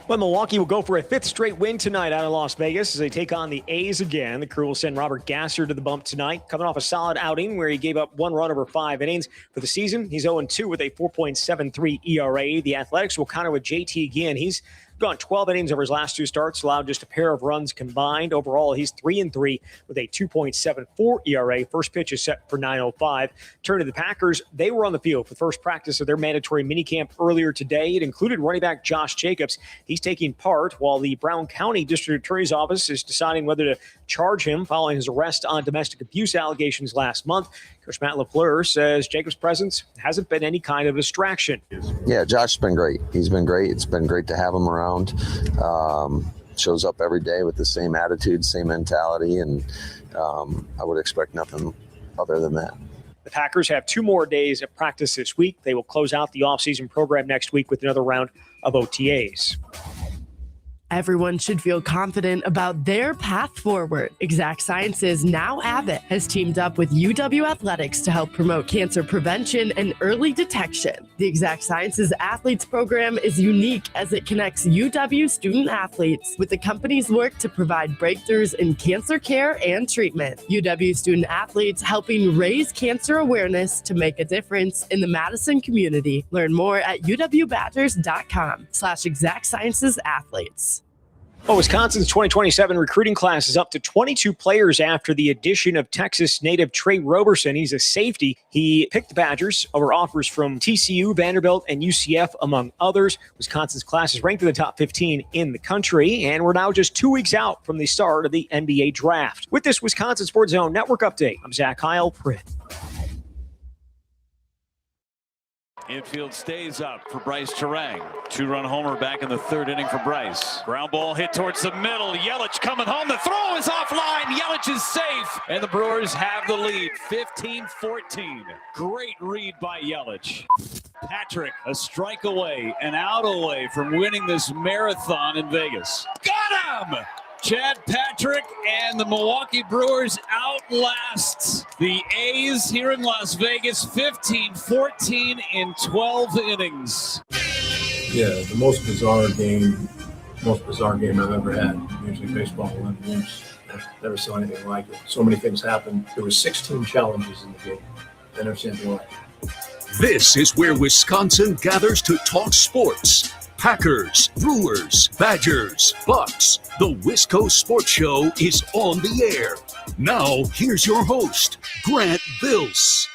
Well, Milwaukee will go for a fifth straight win tonight out of Las Vegas as they take on the A's again. The Crew will send Robert Gasser to the bump tonight, coming off a solid outing where he gave up 1 run over 5 innings. For the season, he's 0-2 with a 4.73 ERA. The Athletics will counter with JT again. He's gone 12 innings over his last 2 starts, allowed just a pair of runs combined. Overall, he's 3-3 with a 2.74 ERA. First pitch is set for 9:05. Turn to the Packers. They were on the field for the first practice of their mandatory minicamp earlier today. It included running back Josh Jacobs. He's taking part while the Brown County District Attorney's Office is deciding whether to charge him following his arrest on domestic abuse allegations last month. Coach Matt LaFleur says Jacobs' presence hasn't been any kind of distraction. Yeah, Josh's been great. He's been great. It's been great to have him around. Shows up every day with the same attitude, same mentality, and I would expect nothing other than that. The Packers have 2 more days of practice this week. They will close out the offseason program next week with another round of OTAs. Everyone should feel confident about their path forward. Exact Sciences, now Abbott, has teamed up with UW Athletics to help promote cancer prevention and early detection. The Exact Sciences Athletes Program is unique as it connects UW student athletes with the company's work to provide breakthroughs in cancer care and treatment. UW student athletes helping raise cancer awareness to make a difference in the Madison community. Learn more at uwbadgers.com/Exact Sciences Athletes. Well, Wisconsin's 2027 recruiting class is up to 22 players after the addition of Texas native Trey Roberson. He's a safety. He picked the Badgers over offers from TCU, Vanderbilt, and UCF, among others. Wisconsin's class is ranked in the top 15 in the country, and we're now just 2 weeks out from the start of the NBA draft. With this Wisconsin Sports Zone Network update, I'm Zach Heilprin. Infield stays up for Bryce Terang. 2-run homer back in the 3rd inning for Bryce. Ground ball hit towards the middle. Yelich coming home. The throw is offline. Yelich is safe. And the Brewers have the lead, 15-14. Great read by Yelich. Patrick, a strike away, an out away from winning this marathon in Vegas. Got him! Chad Patrick and the Milwaukee Brewers outlast the A's here in Las Vegas, 15-14 in 12 innings. Yeah, the most bizarre game I've ever had. Usually baseball 11 games. Never saw anything like it. So many things happened. There were 16 challenges in the game. I never seen anything like it. This is where Wisconsin gathers to talk sports. Packers, Brewers, Badgers, Bucks. The Wisco Sports Show is on the air. Now, here's your host, Grant Bills.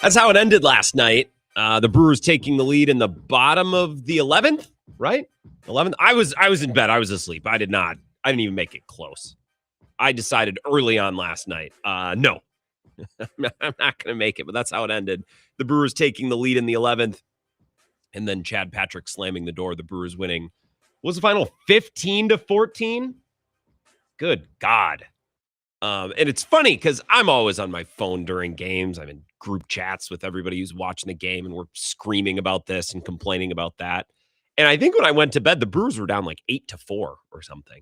That's how it ended last night. The Brewers taking the lead in the bottom of the 11th, right? 11th. I was in bed. I was asleep. I didn't even make it close. I decided early on last night, no, I'm not going to make it, but that's how it ended. The Brewers taking the lead in the 11th. And then Chad Patrick slamming the door, the Brewers winning. What was the final? 15-14? Good God. And it's funny because I'm always on my phone during games. I'm in group chats with everybody who's watching the game, and we're screaming about this and complaining about that. And I think when I went to bed, the Brewers were down like 8-4 or something.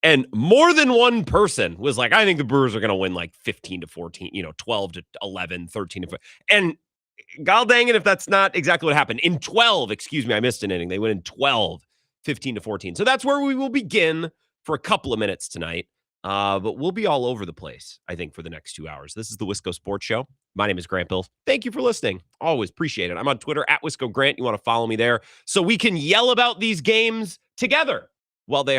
And more than one person was like, I think the Brewers are going to win like 15-14, 12-11, 13-4. And God dang it if that's not exactly what happened. In 12, I missed an inning. They win in 12, 15-14. So that's where we will begin for a couple of minutes tonight. But we'll be all over the place, I think, for the next 2 hours. This is the Wisco Sports Show. My name is Grant Bills. Thank you for listening. Always appreciate it. I'm on Twitter at Wisco Grant. You want to follow me there so we can yell about these games together while they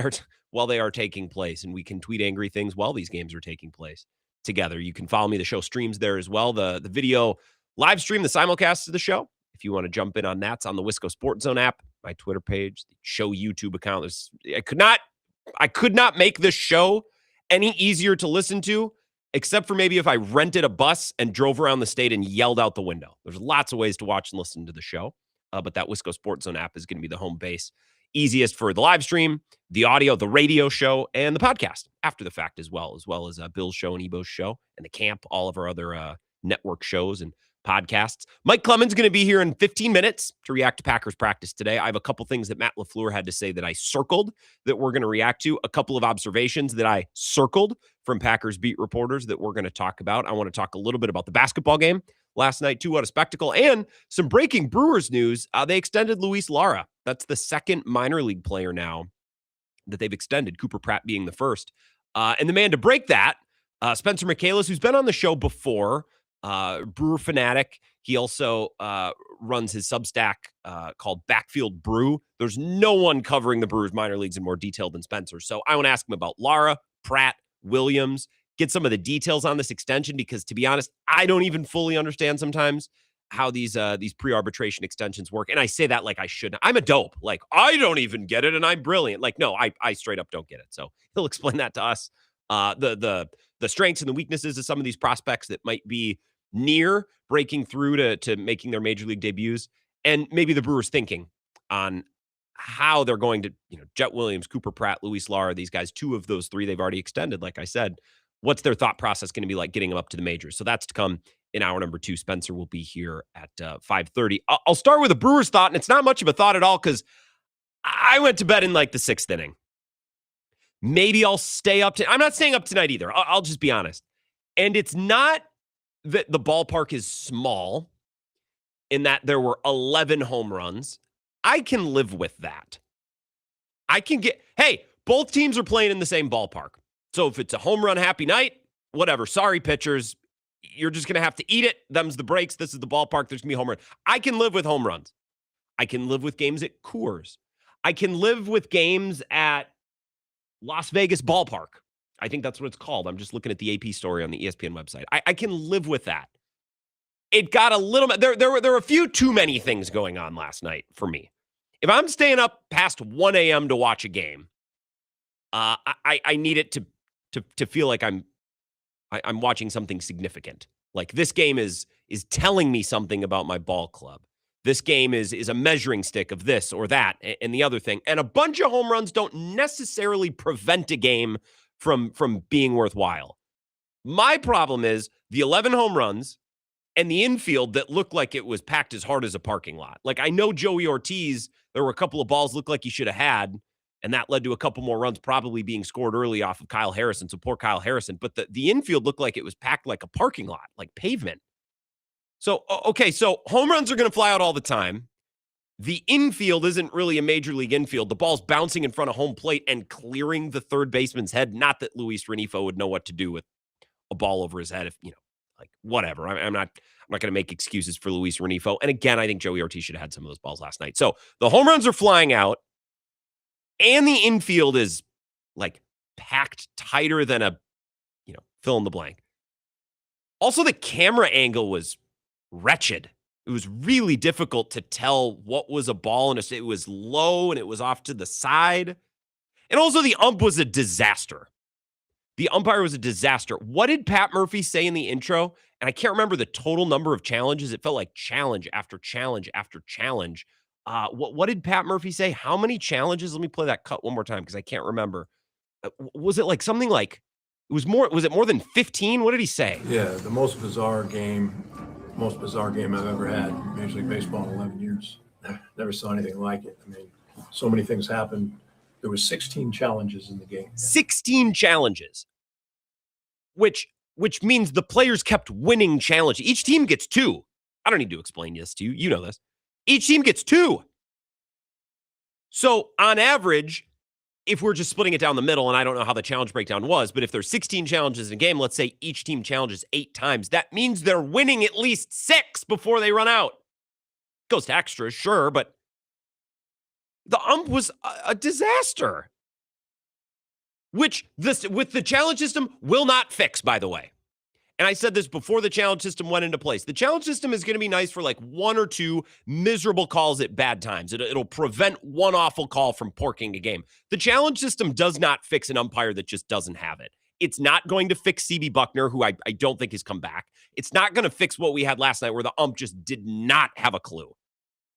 are taking place. And we can tweet angry things while these games are taking place together. You can follow me. The show streams there as well. The video live stream, the simulcast of the show. If you want to jump in on that, it's on the Wisco Sports Zone app, my Twitter page, the show YouTube account. I could not make this show any easier to listen to, except for maybe if I rented a bus and drove around the state and yelled out the window. There's lots of ways to watch and listen to the show, but that Wisco Sports Zone app is going to be the home base. Easiest for the live stream, the audio, the radio show, and the podcast after the fact as well as Bill's show and Ebo's show and the camp, all of our other network shows and podcasts. Mike Clemens going to be here in 15 minutes to react to Packers practice today. I have a couple things that Matt LaFleur had to say that I circled that we're going to react to, a couple of observations that I circled from Packers beat reporters that we're going to talk about. I want to talk a little bit about the basketball game last night, too. What a spectacle. And some breaking Brewers news. They extended Luis Lara That's the second minor league player now that they've extended, Cooper Pratt being the first. And the man to break that, Spencer Michaelis, who's been on the show before, Brewer fanatic. He also runs his Substack called Backfield Brew. There's no one covering the Brewers minor leagues in more detail than Spencer. So I want to ask him about Lara, Pratt, Williams, get some of the details on this extension, because to be honest, I don't even fully understand sometimes how these pre-arbitration extensions work. And I say that like I shouldn't. I'm a dope. Like, I don't even get it, and I'm brilliant. Like, no, I straight up don't get it. So he'll explain that to us. The strengths and the weaknesses of some of these prospects that might be near breaking through to making their major league debuts, and maybe the Brewers thinking on how they're going to, Jet Williams, Cooper Pratt, Luis Lara, these guys, 2 of those 3 they've already extended. Like I said, what's their thought process going to be like getting them up to the majors? So that's to come in hour number 2. Spencer will be here at 5:30. I'll start with a Brewers thought, and it's not much of a thought at all because I went to bed in like the 6th inning. Maybe I'll stay up I'm not staying up tonight either. I'll just be honest. And it's not that the ballpark is small in that there were 11 home runs. I can live with that. Hey, both teams are playing in the same ballpark. So if it's a home run happy night, whatever. Sorry, pitchers. You're just going to have to eat it. Them's the breaks. This is the ballpark. There's going to be a home run. I can live with home runs. I can live with games at Coors. I can live with games at Las Vegas Ballpark. I think that's what it's called. I'm just looking at the AP story on the ESPN website. I can live with that. It got a little bit, there were a few too many things going on last night for me. If I'm staying up past 1 a.m. to watch a game, I need it to feel like I'm watching something significant. Like this game is telling me something about my ball club. This game is a measuring stick of this or that and the other thing. And a bunch of home runs don't necessarily prevent a game from being worthwhile. My problem is the 11 home runs and the infield that looked like it was packed as hard as a parking lot. Like, I know Joey Ortiz, there were a couple of balls looked like he should have had, and that led to a couple more runs probably being scored early off of Kyle Harrison. So poor Kyle Harrison. But the infield looked like it was packed like a parking lot, like pavement. So, okay, so home runs are going to fly out all the time. The infield isn't really a major league infield. The ball's bouncing in front of home plate and clearing the third baseman's head. Not that Luis Renifo would know what to do with a ball over his head if, like whatever. I'm not going to make excuses for Luis Renifo. And again, I think Joey Ortiz should have had some of those balls last night. So the home runs are flying out and the infield is like packed tighter than a, fill in the blank. Also, the camera angle was wretched. It was really difficult to tell what was a ball, and it was low and it was off to the side. And also the ump was a disaster. The umpire was a disaster. What did Pat Murphy say in the intro? And I can't remember the total number of challenges. It felt like challenge after challenge after challenge. What did Pat Murphy say? How many challenges? Let me play that cut one more time because I can't remember. Was it like something like, was it more than 15? What did he say? Yeah, the most bizarre game I've ever had in Major League Baseball in 11 years. Never saw anything like it. I mean, so many things happened. There was 16 challenges in the game. 16 challenges, which means the players kept winning challenges. Each team gets 2. I don't need to explain this to you. You know this. Each team gets 2. So on average, if we're just splitting it down the middle, and I don't know how the challenge breakdown was, but if there's 16 challenges in a game, let's say each team challenges 8 times. That means they're winning at least 6 before they run out. Goes to extras, sure, but the ump was a disaster, which with the challenge system will not fix, by the way. And I said this before the challenge system went into place. The challenge system is going to be nice for like 1 or 2 miserable calls at bad times. It'll prevent one awful call from porking a game. The challenge system does not fix an umpire that just doesn't have it. It's not going to fix CB Buckner, who I don't think has come back. It's not going to fix what we had last night where the ump just did not have a clue.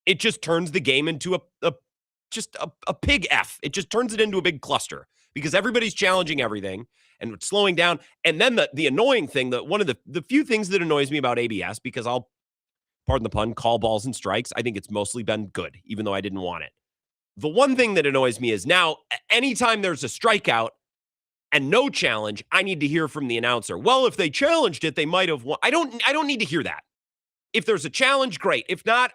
It just turns the game into a pig F. It just turns it into a big cluster because everybody's challenging everything and slowing down. And then the annoying thing, that one of the few things that annoys me about ABS, because I'll, pardon the pun, call balls and strikes, I think it's mostly been good, even though I didn't want it. The one thing that annoys me is now anytime there's a strikeout and no challenge, I need to hear from the announcer, well, if they challenged it, they might have won. I don't need to hear that. If there's a challenge, great. If not,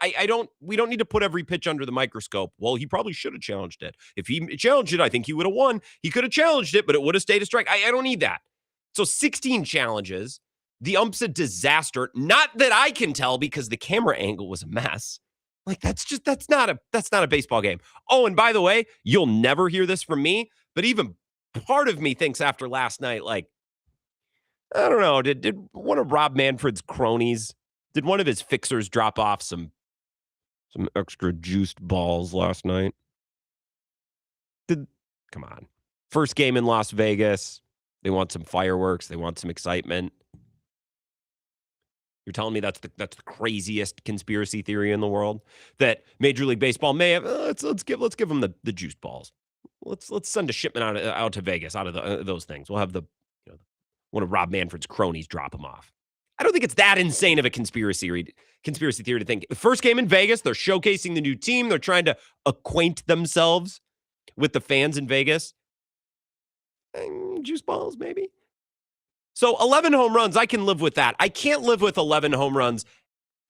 we don't need to put every pitch under the microscope. Well, he probably should have challenged it. If he challenged it, I think he would have won. He could have challenged it, but it would have stayed a strike. I don't need that. So 16 challenges. The ump's a disaster. Not that I can tell because the camera angle was a mess. Like that's not a baseball game. Oh, and by the way, you'll never hear this from me, but even part of me thinks after last night, like, I don't know, did one of Rob Manfred's cronies, did one of his fixers drop off some extra juiced balls last night? Come on. First game in Las Vegas. They want some fireworks. They want some excitement. You're telling me that's the craziest conspiracy theory in the world? That Major League Baseball may have, let's give them the juiced balls. Let's send a shipment out to Vegas out of those things. We'll have one of Rob Manfred's cronies drop them off. I don't think it's that insane of a conspiracy theory to think. The first game in Vegas, they're showcasing the new team. They're trying to acquaint themselves with the fans in Vegas. Juice balls, maybe. So 11 home runs, I can live with that. I can't live with 11 home runs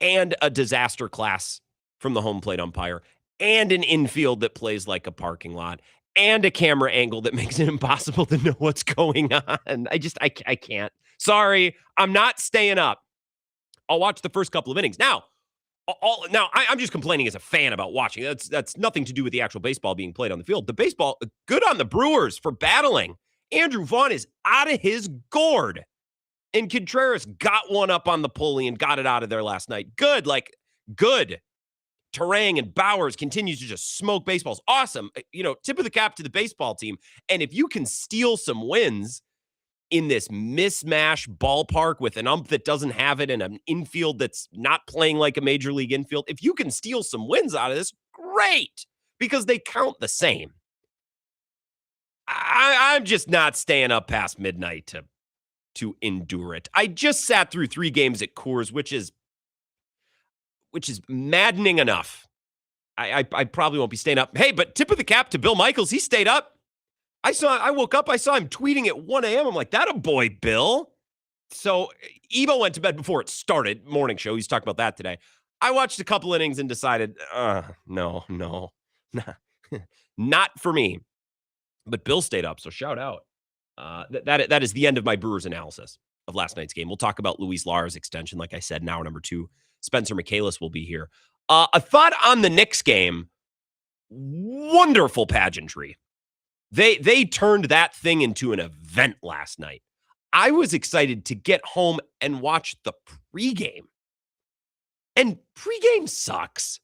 and a disaster class from the home plate umpire and an infield that plays like a parking lot and a camera angle that makes it impossible to know what's going on. I can't. Sorry, I'm not staying up. I'll watch the first couple of innings. Now, I'm just complaining as a fan about watching. That's nothing to do with the actual baseball being played on the field. The baseball, good on the Brewers for battling. Andrew Vaughn is out of his gourd. And Contreras got one up on the pulley and got it out of there last night. Good. Terang and Bowers continues to just smoke baseballs. Awesome. Tip of the cap to the baseball team. And if you can steal some wins in this mismatch ballpark with an ump that doesn't have it and an infield that's not playing like a major league infield, if you can steal some wins out of this, great, because they count the same. I'm just not staying up past midnight to endure it. I just sat through 3 games at Coors, which is maddening enough. I probably won't be staying up. Hey, but tip of the cap to Bill Michaels. He stayed up. I woke up, I saw him tweeting at 1 a.m. I'm like, that a boy, Bill. So Evo went to bed before it started. Morning show. He's talking about that today. I watched a couple innings and decided, no, not for me. But Bill stayed up, so shout out. That is the end of my Brewers analysis of last night's game. We'll talk about Luis Lara's extension, like I said, in hour number 2. Spencer Michaelis will be here. A thought on the Knicks game. Wonderful pageantry. They turned that thing into an event last night. I was excited to get home and watch the pregame. And pregame sucks.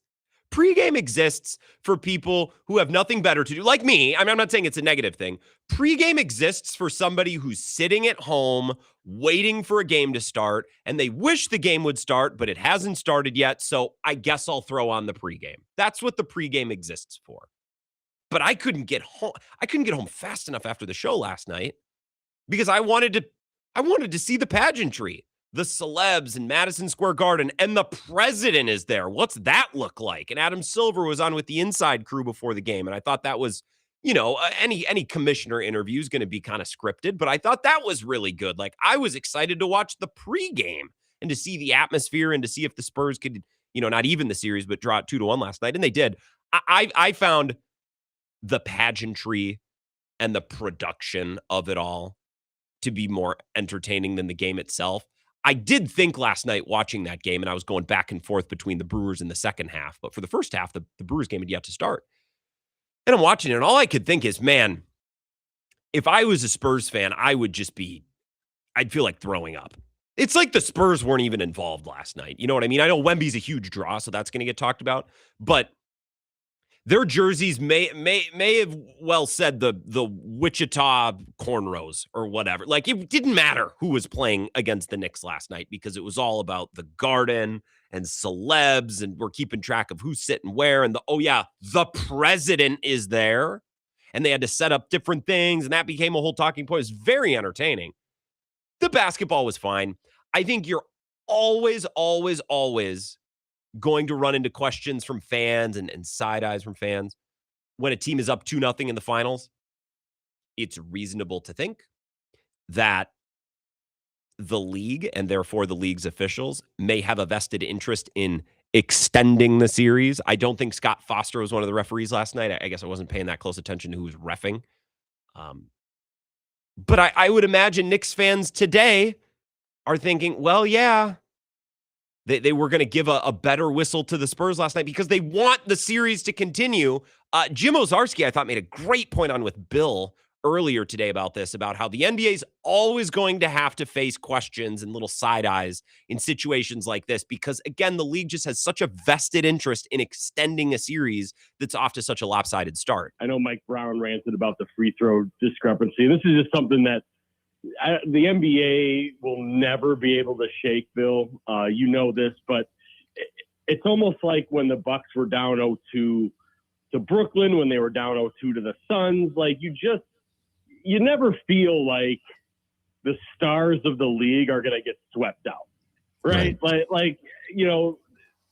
Pregame exists for people who have nothing better to do, like me. I mean, I'm not saying it's a negative thing. Pregame exists for somebody who's sitting at home waiting for a game to start, and they wish the game would start, but it hasn't started yet, so I guess I'll throw on the pregame. That's what the pregame exists for. But I couldn't get home. I couldn't get home fast enough after the show last night because I wanted to see the pageantry. The celebs in Madison Square Garden, and the president is there. What's that look like? And Adam Silver was on with the inside crew before the game, and I thought that was, any commissioner interview is going to be kind of scripted, but I thought that was really good. Like, I was excited to watch the pregame and to see the atmosphere and to see if the Spurs could, not even the series, but draw it 2-1 last night, and they did. I found the pageantry and the production of it all to be more entertaining than the game itself. I did think last night watching that game, and I was going back and forth between the Brewers in the second half. But for the first half, the Brewers game had yet to start. And I'm watching it, and all I could think is, man, if I was a Spurs fan, I'd feel like throwing up. It's like the Spurs weren't even involved last night. You know what I mean? I know Wemby's a huge draw, so that's going to get talked about. But their jerseys may have well said the Wichita Cornrows or whatever. Like, it didn't matter who was playing against the Knicks last night because it was all about the Garden and celebs, and we're keeping track of who's sitting where. And the president is there. And they had to set up different things, and that became a whole talking point. It was very entertaining. The basketball was fine. I think you're always going to run into questions from fans and side eyes from fans when a team is up 2-0 in the finals. It's reasonable to think that the league, and therefore the league's officials, may have a vested interest in extending the series. I don't think Scott Foster was one of the referees last night. I guess I wasn't paying that close attention to who was reffing. But I would imagine Knicks fans today are thinking, well, yeah, they were going to give a better whistle to the Spurs last night because they want the series to continue. Jim Ozarski, I thought, made a great point on with Bill earlier today about this, about how the NBA is always going to have to face questions and little side eyes in situations like this because, again, the league just has such a vested interest in extending a series that's off to such a lopsided start. I know Mike Brown ranted about the free throw discrepancy. This is just something that the NBA will never be able to shake, Bill. You know this, but it's almost like when the Bucks were down 0-2 to Brooklyn, when they were down 0-2 to the Suns. Like, you never feel like the stars of the league are going to get swept out, right? Like, you know,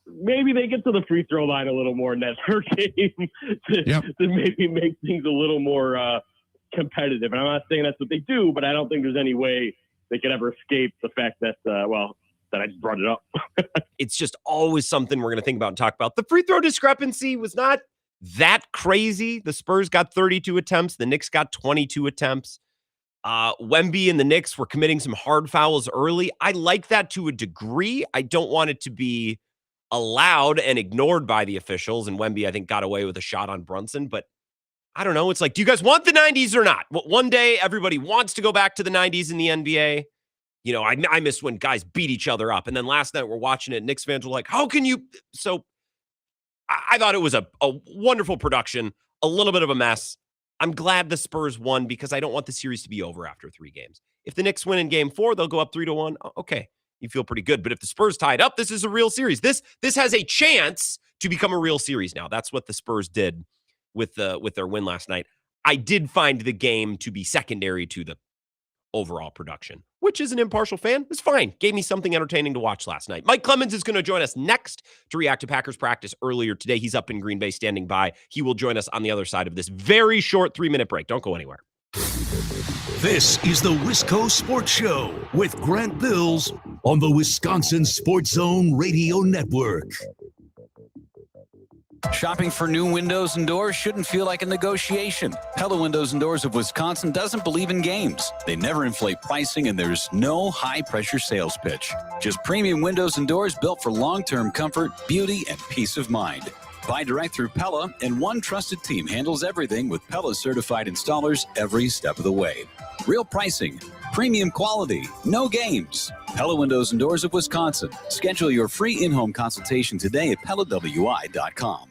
maybe they get to the free throw line a little more in that third game to maybe make things a little more competitive. And I'm not saying that's what they do, but I don't think there's any way they could ever escape the fact that, that I just brought it up. It's just always something we're going to think about and talk about. The free throw discrepancy was not that crazy. The Spurs got 32 attempts. The Knicks got 22 attempts. Wemby and the Knicks were committing some hard fouls early. I like that to a degree. I don't want it to be allowed and ignored by the officials. And Wemby, I think, got away with a shot on Brunson. But I don't know. It's like, do you guys want the 90s or not? Well, one day, everybody wants to go back to the 90s in the NBA. You know, I miss when guys beat each other up. And then last night we're watching it. Knicks fans were like, how can you? So I thought it was a wonderful production, a little bit of a mess. I'm glad the Spurs won because I don't want the series to be over after 3 games. If the Knicks win in game 4, they'll go up 3-1. Okay, you feel pretty good. But if the Spurs tied up, this is a real series. This has a chance to become a real series now. That's what the Spurs did with their win last night. I did find the game to be secondary to the overall production, which as an impartial fan is fine. Gave me something entertaining to watch last night. Mike Clemens is going to join us next to react to Packers practice earlier today. He's up in Green Bay standing by. He will join us on the other side of this very short 3-minute break. Don't go anywhere. This is the Wisco Sports Show with Grant Bills on the Wisconsin Sports Zone Radio Network. Shopping for new windows and doors shouldn't feel like a negotiation. Pella Windows and Doors of Wisconsin doesn't believe in games. They never inflate pricing, and there's no high-pressure sales pitch. Just premium windows and doors built for long-term comfort, beauty, and peace of mind. Buy direct through Pella, and one trusted team handles everything with Pella-certified installers every step of the way. Real pricing, premium quality, no games. Pella Windows and Doors of Wisconsin. Schedule your free in-home consultation today at PellaWI.com.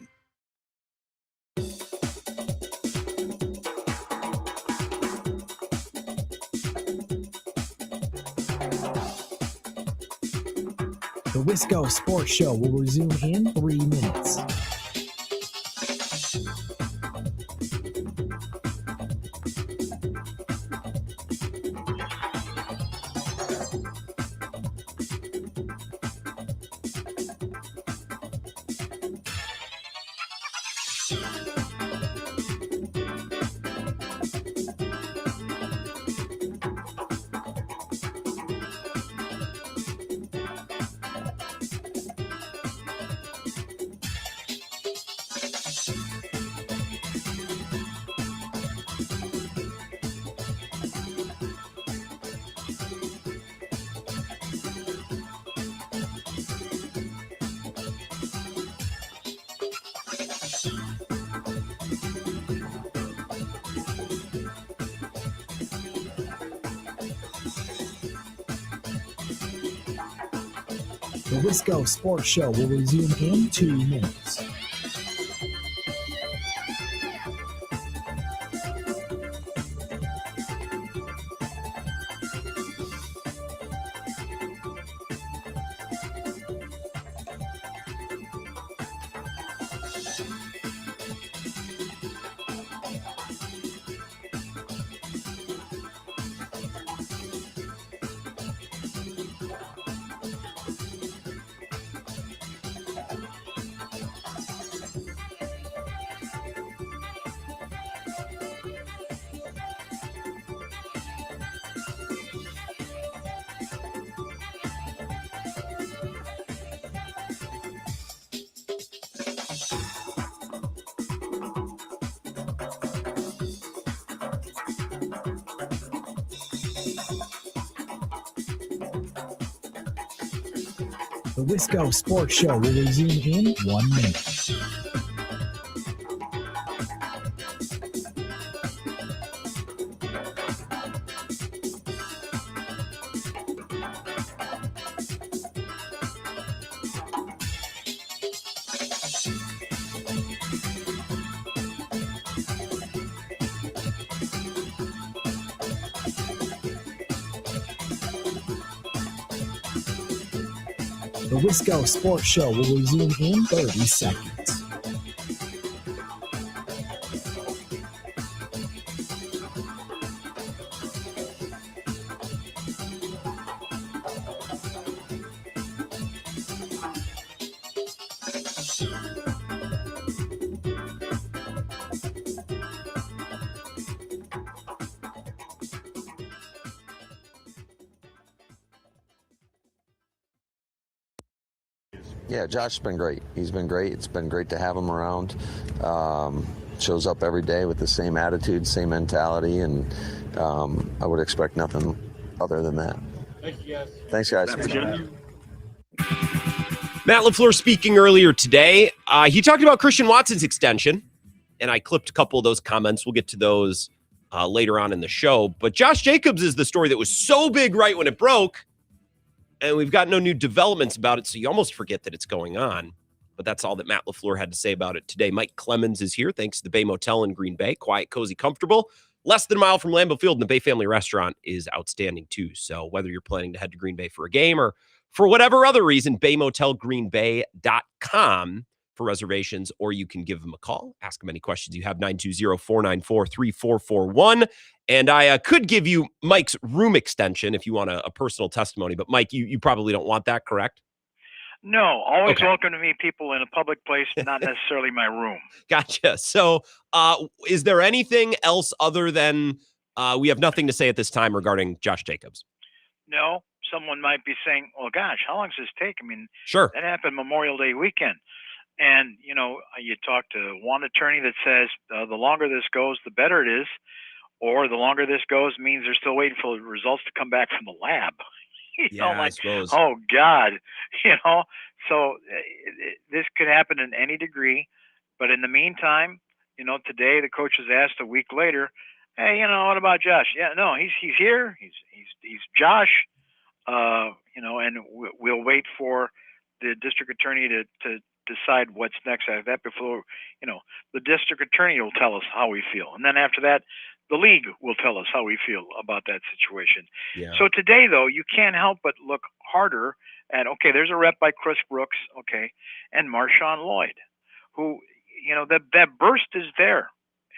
The Wisco Sports Show will resume in 3 minutes. The Wisco Sports Show will resume in 2 minutes. The Wisco Sports Show will resume in 1 minute. The Wisco Sports Show will resume in 30 seconds. Yeah, Josh's been great. He's been great. It's been great to have him around. Shows up every day with the same attitude, same mentality, and I would expect nothing other than that. Thanks, guys. Matt LaFleur speaking earlier today. He talked about Christian Watson's extension, and I clipped a couple of those comments. We'll get to those later on in the show. But Josh Jacobs is the story that was so big right when it broke, and we've got no new developments about it, so you almost forget that it's going on. But that's all that Matt LaFleur had to say about it today. Mike Clemens is here, thanks to the Bay Motel in Green Bay. Quiet, cozy, comfortable. Less than a mile from Lambeau Field, and the Bay Family Restaurant is outstanding too. So whether you're planning to head to Green Bay for a game or for whatever other reason, baymotelgreenbay.com for reservations, or you can give them a call. Ask them any questions you have, 920-494-3441. And I could give you Mike's room extension if you want a personal testimony. But, Mike, you probably don't want that, correct? No, always Okay. welcome to meet people in a public place, not necessarily my room. Gotcha. So is there anything else other than we have nothing to say at this time regarding Josh Jacobs? No, someone might be saying, well, gosh, how long does this take? I mean, Sure. that happened Memorial Day weekend. And, you know, you talk to one attorney that says the longer this goes, the better it is. Or the longer this goes means they're still waiting for the results to come back from the lab. I suppose. Oh, God, you know, so this could happen in any degree. But in the meantime, you know, today the coach was asked a week later, hey, you know, what about Josh? Yeah, no, he's here. He's Josh, you know, and we'll wait for the district attorney to decide what's next after that before, you know, the district attorney will tell us how we feel. And then after that, the league will tell us how we feel about that situation. Yeah. So today, though, you can't help but look harder at, okay, there's a rep by Chris Brooks, okay, and Marshawn Lloyd, who, you know, that burst is there.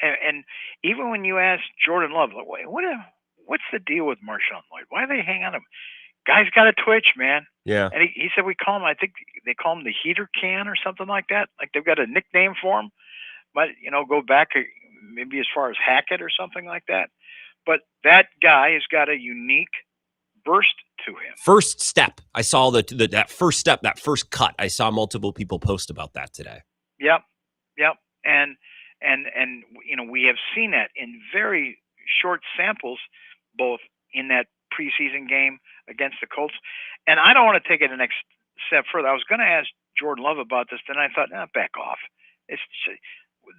And even when you ask Jordan Love, like, what's the deal with Marshawn Lloyd? Why do they hang on him? Guy's got a twitch, man. Yeah. And he said we call him, I think they call him the heater can or something like that. Like they've got a nickname for him. But, you know, go back maybe as far as Hackett or something like that. But that guy has got a unique burst to him. First step. I saw that first step, that first cut. I saw multiple people post about that today. Yep. And you know, we have seen that in very short samples, both in that preseason game against the Colts. And I don't want to take it the next step further. I was going to ask Jordan Love about this, then I thought, back off. It's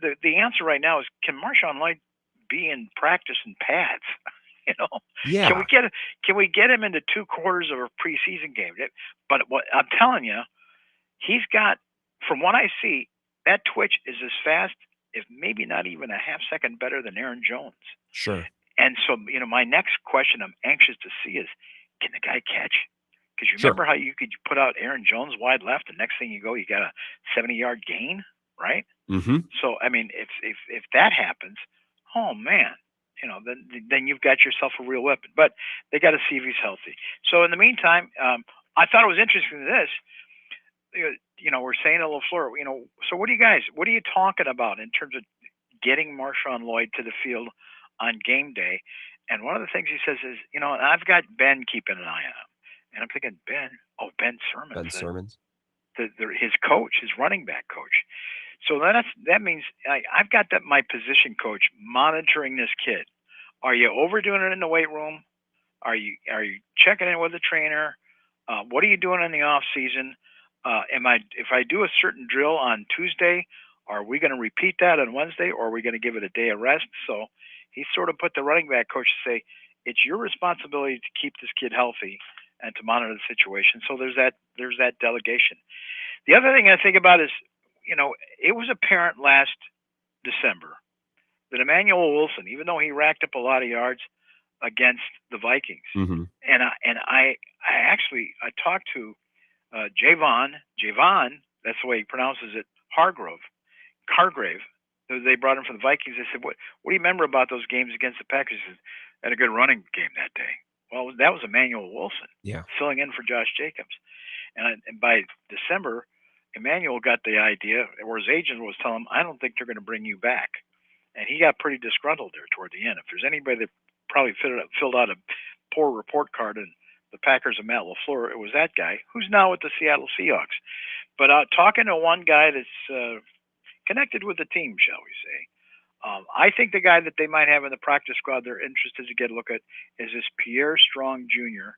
the answer right now is, can Marshawn Lloyd be in practice in pads? You know, Yeah. Can we get him into 2 quarters of a preseason game? But what I'm telling you, he's got, from what I see, that twitch is as fast, if maybe not even a half second better than Aaron Jones. Sure. And so, you know, my next question I'm anxious to see is, can the guy catch? Because you remember how you could put out Aaron Jones wide left, the next thing you go, you got a 70-yard gain, right? Mm-hmm. So, I mean, if that happens, oh man, you know, then you've got yourself a real weapon. But they got to see if he's healthy. So in the meantime, I thought it was interesting this. You know, we're saying to LaFleur, you know, so what are you talking about in terms of getting Marshawn Lloyd to the field on game day? And one of the things he says is, you know, I've got Ben keeping an eye on him. And I'm thinking, Ben Sermons. Ben Sermons. His coach, his running back coach. So that means I've got my position coach monitoring this kid. Are you overdoing it in the weight room? Are you checking in with the trainer? What are you doing in the off season? If I do a certain drill on Tuesday, are we going to repeat that on Wednesday, or are we going to give it a day of rest? So he sort of put the running back coach to say, it's your responsibility to keep this kid healthy and to monitor the situation. So there's that delegation. The other thing I think about is, it was apparent last December that Emmanuel Wilson, even though he racked up a lot of yards against the Vikings, and I talked to Javon, that's the way he pronounces it, Hargrave. They brought him from the Vikings. They said, what do you remember about those games against the Packers? He said, had a good running game that day. Well, that was Emmanuel Wilson, filling in for Josh Jacobs. And by December, Emmanuel got the idea, or his agent was telling him, I don't think they're going to bring you back. And he got pretty disgruntled there toward the end. If there's anybody that probably filled out a poor report card in the Packers and Matt LaFleur, it was that guy, who's now with the Seattle Seahawks. But talking to one guy that's connected with the team, shall we say, I think the guy that they might have in the practice squad they're interested to get a look at is this Pierre Strong Jr.,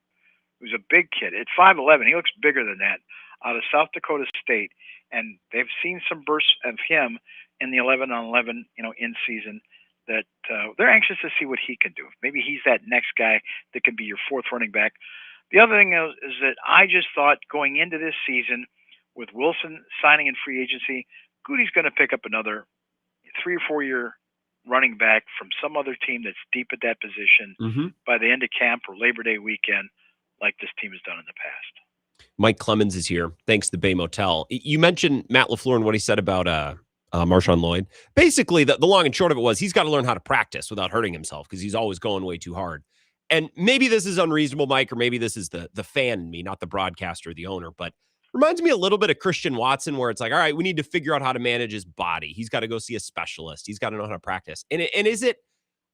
who's a big kid. At 5'11", he looks bigger than that, out of South Dakota State. And they've seen some bursts of him in the 11-on-11, in season, that they're anxious to see what he can do. Maybe he's that next guy that can be your fourth running back. The other thing is that I just thought going into this season, with Wilson signing in free agency, Goody's going to pick up another 3 or 4 year running back from some other team that's deep at that position by the end of camp or Labor Day weekend, like this team has done in the past. Mike Clemens is here. Thanks to Bay Motel. You mentioned Matt LaFleur and what he said about Marshawn Lloyd. Basically, the long and short of it was he's got to learn how to practice without hurting himself because he's always going way too hard. And maybe this is unreasonable, Mike, or maybe this is the fan in me, not the broadcaster or the owner, but reminds me a little bit of Christian Watson, where it's like, all right, we need to figure out how to manage his body. He's got to go see a specialist. He's got to know how to practice. And is it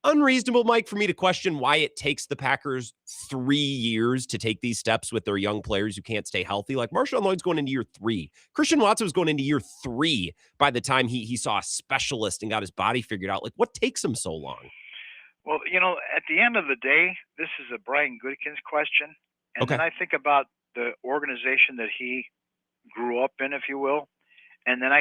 unreasonable, Mike, for me to question why it takes the Packers 3 years to take these steps with their young players who can't stay healthy? Like Marshawn Lloyd's going into year 3. Christian Watson was going into year 3 by the time he saw a specialist and got his body figured out. Like, what takes him so long? Well, at the end of the day, this is a Brian Gutekunst question. And then I think about the organization that he grew up in, if you will. And then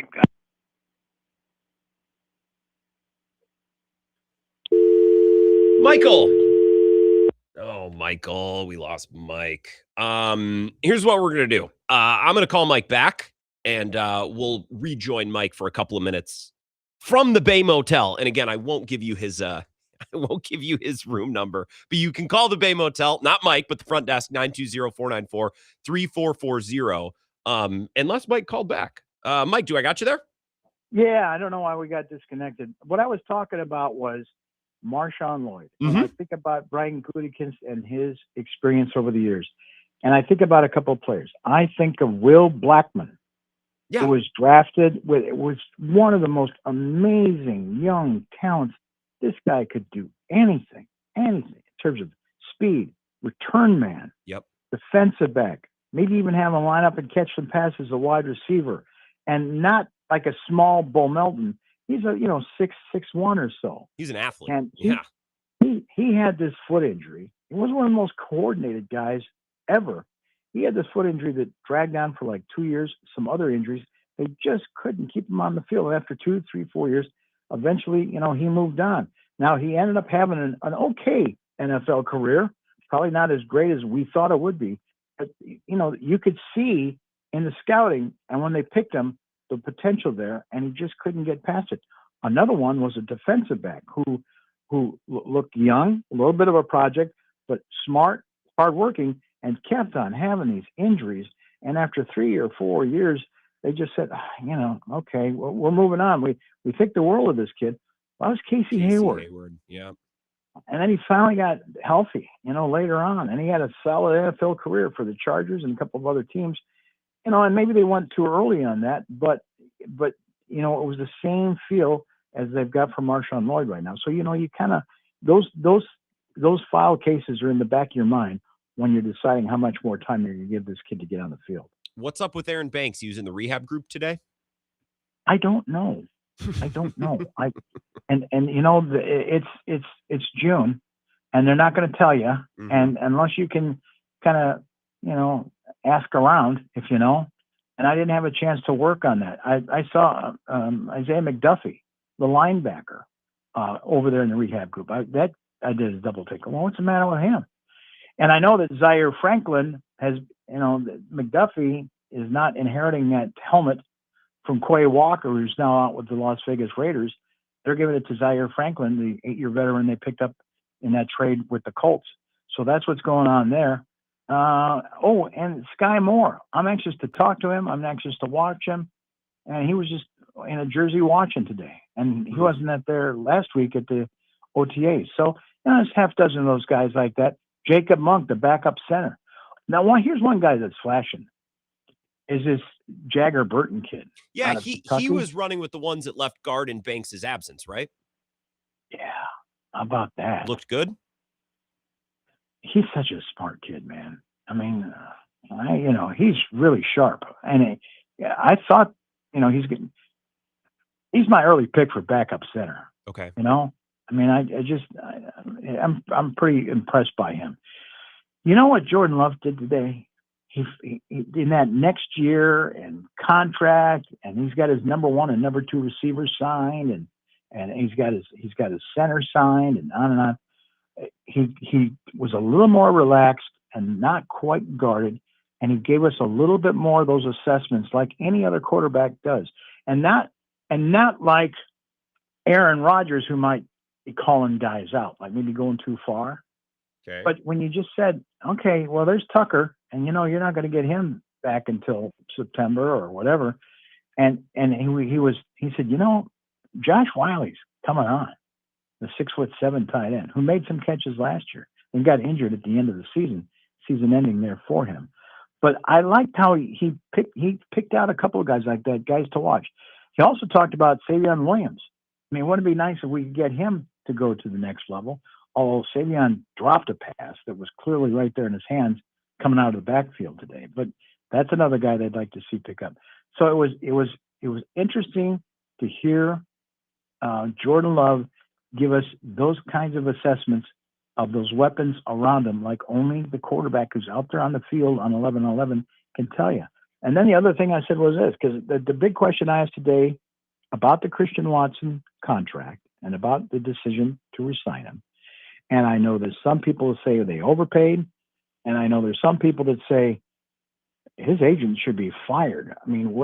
Michael. Oh, Michael, we lost Mike. Here's what we're going to do. I'm going to call Mike back, and we'll rejoin Mike for a couple of minutes from the Bay Motel. And again, I won't give you his room number, but you can call the Bay Motel, not Mike, but the front desk, 920-494-3440. Unless Mike called back. Mike, do I got you there? Yeah, I don't know why we got disconnected. What I was talking about was Marshawn Lloyd. When I think about Brian Gutekunst and his experience over the years, and I think about a couple of players. I think of Will Blackman, who was drafted with, it was one of the most amazing young talents. This guy could do anything in terms of speed, return man, defensive back, maybe even have a line up and catch some passes as a wide receiver, and not like a small Bo Melton. He's a 6'1" or so. He's an athlete. And he had this foot injury. He was one of the most coordinated guys ever. He had this foot injury that dragged on for like 2 years, some other injuries. They just couldn't keep him on the field. And after 2, 3, 4 years, eventually, he moved on. Now, he ended up having an okay NFL career, probably not as great as we thought it would be. But, you could see in the scouting, and when they picked him, the potential there, and he just couldn't get past it. Another one was a defensive back who looked young, a little bit of a project, but smart, hardworking, and kept on having these injuries. And after 3 or 4 years, they just said, okay, well, we're moving on. We think the world of this kid. Well, that was Casey Hayward. Yeah. And then he finally got healthy, later on. And he had a solid NFL career for the Chargers and a couple of other teams. And maybe they went too early on that, but it was the same feel as they've got for Marshawn Lloyd right now. So, you kind of, those file cases are in the back of your mind when you're deciding how much more time you're going to give this kid to get on the field. What's up with Aaron Banks? He was in the rehab group today? I don't know. It's June, and they're not going to tell you. And unless you can kind of, ask around, if and I didn't have a chance to work on that. I saw Isaiah McDuffie, the linebacker, over there in the rehab group. I did a double take. Well, what's the matter with him? And I know that Zaire Franklin has, McDuffie is not inheriting that helmet from Quay Walker, who's now out with the Las Vegas Raiders. They're giving it to Zaire Franklin, the 8-year veteran they picked up in that trade with the Colts. So that's what's going on there. And Sky Moore. I'm anxious to talk to him. I'm anxious to watch him. And he was just in a jersey watching today. And he wasn't there last week at the OTA. So, there's half dozen of those guys like that. Jacob Monk, the backup center. Now, here's one guy that's flashing. Is this Jagger Burton kid? Yeah, he was running with the ones that left guard in Banks' absence, right? Yeah. How about that? Looked good. He's such a smart kid, man. I mean, he's really sharp. And I thought, he's my early pick for backup center. Okay. I mean, I'm pretty impressed by him. You know what Jordan Love did today? He in that next year and contract, and he's got his number 1 and number 2 receivers signed, and he's got his center signed, and on and on. He was a little more relaxed and not quite guarded, and he gave us a little bit more of those assessments like any other quarterback does, and not like Aaron Rodgers, who might be calling guys out, like maybe going too far. Okay. But when you just said, okay, well, there's Tucker, and you're not going to get him back until September or whatever, and he said, Josh Wiley's coming on, the 6'7" tight end who made some catches last year and got injured at the end of the season ending there for him. But I liked how he picked out a couple of guys like that, guys to watch. He also talked about Savion Williams. I mean, wouldn't it be nice if we could get him to go to the next level? Although Savion dropped a pass that was clearly right there in his hands coming out of the backfield today. But that's another guy they'd like to see pick up. So it was interesting to hear Jordan Love give us those kinds of assessments of those weapons around him, like only the quarterback who's out there on the field on 11-11 can tell you. And then the other thing I said was this, because the big question I asked today about the Christian Watson contract and about the decision to resign him. And I know there's some people that say they overpaid, and I know there's some people that say his agent should be fired. I mean,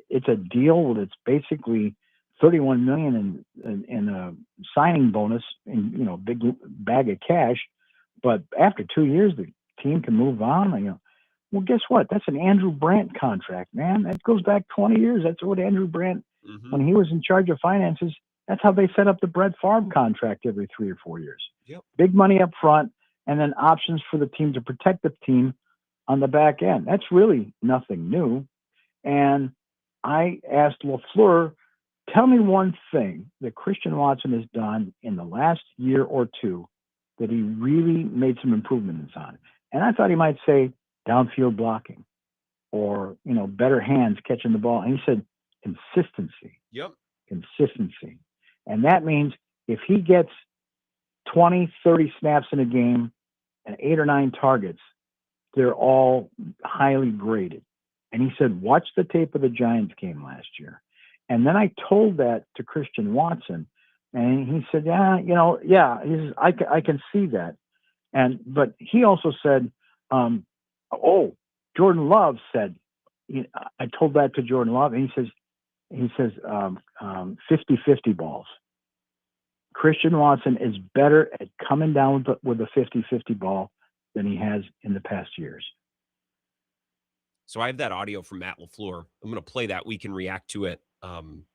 it's a deal that's basically $31 million in a signing bonus and big bag of cash, but after 2 years the team can move on. Well, guess what? That's an Andrew Brandt contract, man. That goes back 20 years. That's what Andrew Brandt, when he was in charge of finances, that's how they set up the Brett Favre contract every 3 or 4 years. Yep. Big money up front, and then options for the team to protect the team on the back end. That's really nothing new. And I asked LaFleur, tell me one thing that Christian Watson has done in the last year or two that he really made some improvements on. And I thought he might say downfield blocking or, better hands catching the ball. And he said consistency. Yep. Consistency. And that means if he gets 20, 30 snaps in a game and 8 or 9 targets, they're all highly graded. And he said, watch the tape of the Giants game last year. And then I told that to Christian Watson, and he said, I can see that. But he also said, Jordan Love said, I told that to Jordan Love, and he says 50-50 balls. Christian Watson is better at coming down with a 50-50 ball than he has in the past years. So I have that audio from Matt LaFleur. I'm going to play that. We can react to it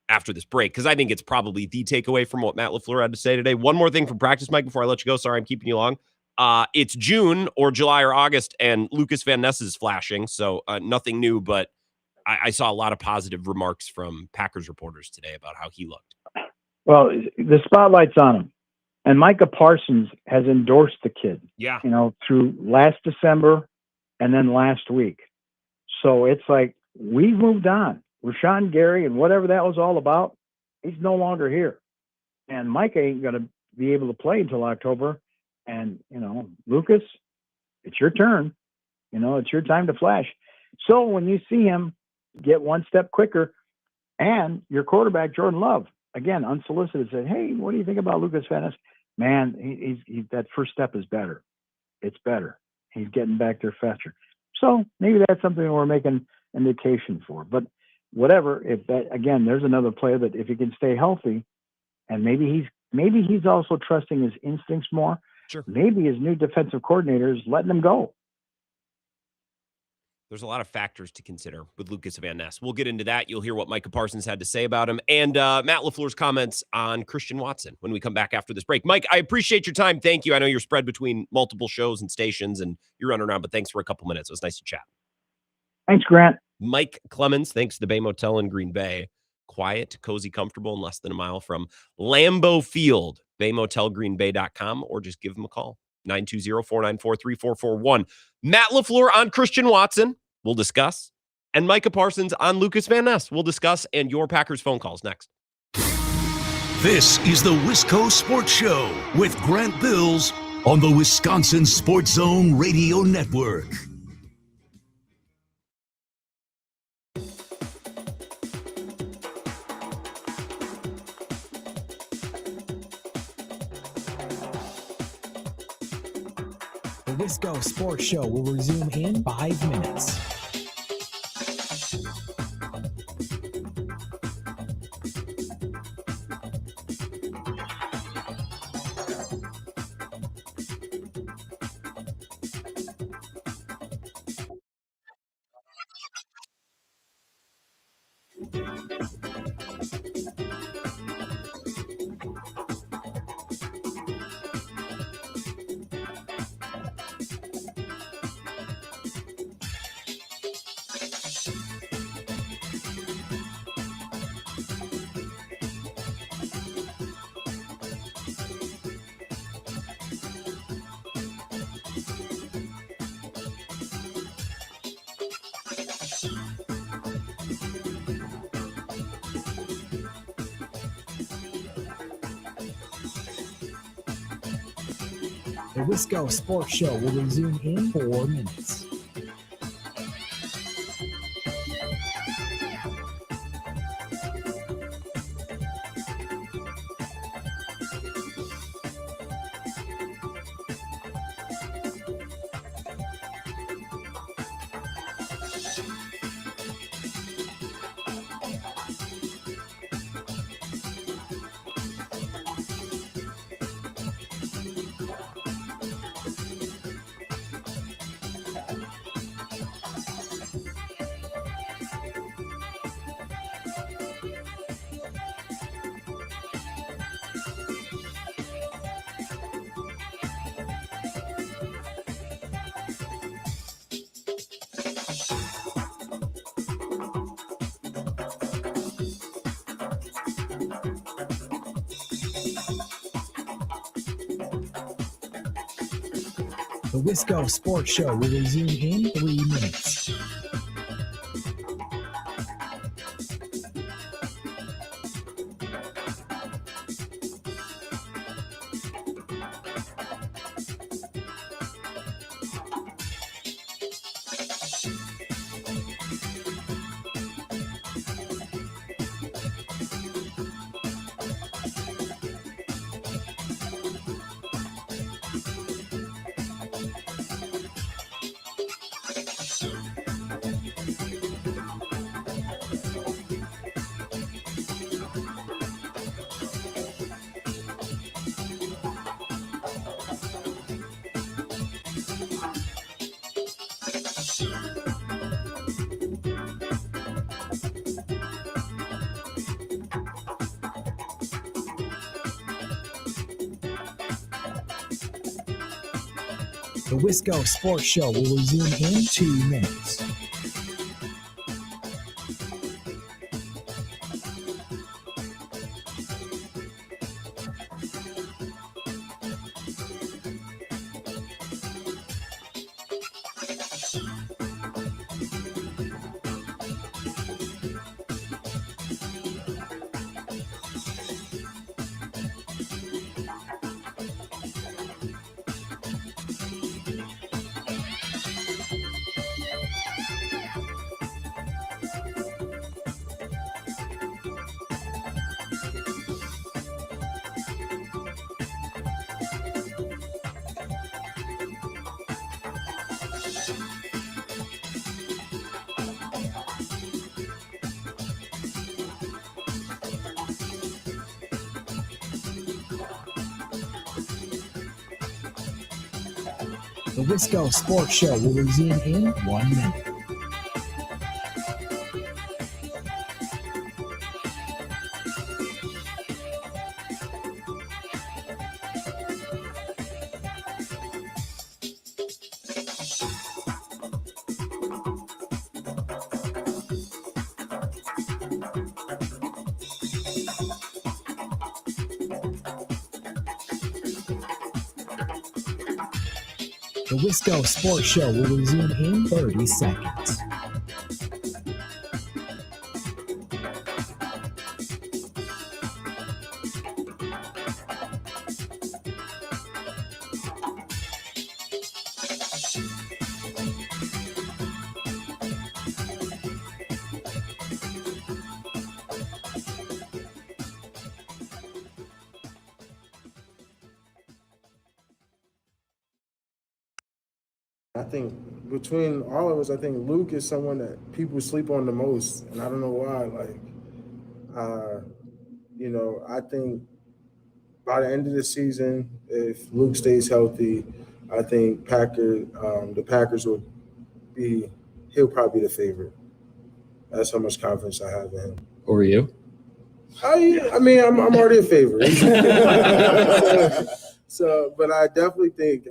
after this break, because I think it's probably the takeaway from what Matt LaFleur had to say today. One more thing from practice, Mike, before I let you go. Sorry, I'm keeping you long. It's June or July or August, and Lucas Van Ness is flashing, so nothing new, but I saw a lot of positive remarks from Packers reporters today about how he looked. Well, the spotlight's on him, and Micah Parsons has endorsed the kid, through last December and then last week. So it's like we've moved on. Rashawn Gary and whatever that was all about, he's no longer here. And Micah ain't going to be able to play until October. And, Lucas, it's your turn. It's your time to flash. So when you see him get one step quicker, and your quarterback, Jordan Love, again, unsolicited, said, hey, what do you think about Lucas Van Ness? Man, he's that first step is better. It's better. He's getting back there faster. So maybe that's something we're making an indication for. But whatever, if that, again, there's another player that if he can stay healthy, and maybe he's also trusting his instincts more. Sure. Maybe his new defensive coordinator is letting him go. There's a lot of factors to consider with Lucas Van Ness. We'll get into that. You'll hear what Micah Parsons had to say about him and Matt LaFleur's comments on Christian Watson when we come back after this break. Mike, I appreciate your time. Thank you. I know you're spread between multiple shows and stations and you're running around, but thanks for a couple minutes. It was nice to chat. Thanks, Grant. Mike Clemens, thanks to the Bay Motel in Green Bay. Quiet, cozy, comfortable, and less than a mile from Lambeau Field. BayMotelGreenBay.com, or just give them a call. 920-494-3441. Matt LaFleur on Christian Watson, we'll discuss. And Micah Parsons on Lucas Van Ness, we'll discuss. And your Packers phone calls next. This is the Wisco Sports Show with Grant Bills on the Wisconsin Sports Zone Radio Network. The Wisco Sports Show will resume in 5 minutes. The Wisco Sports Show will resume in 4 minutes. The Wisco Sports Show will resume in 3 minutes. The Wisco Sports Show will resume in 2 minutes. The Wisco Sports Show will resume in 1 minute. The Wisco Sports Show will resume in 30 seconds. I think between all of us, I think Luke is someone that people sleep on the most, and I don't know why. I think by the end of the season, if Luke stays healthy, I think the Packers will be. He'll probably be the favorite. That's how much confidence I have in him. Who are you? I'm already a favorite. But I definitely think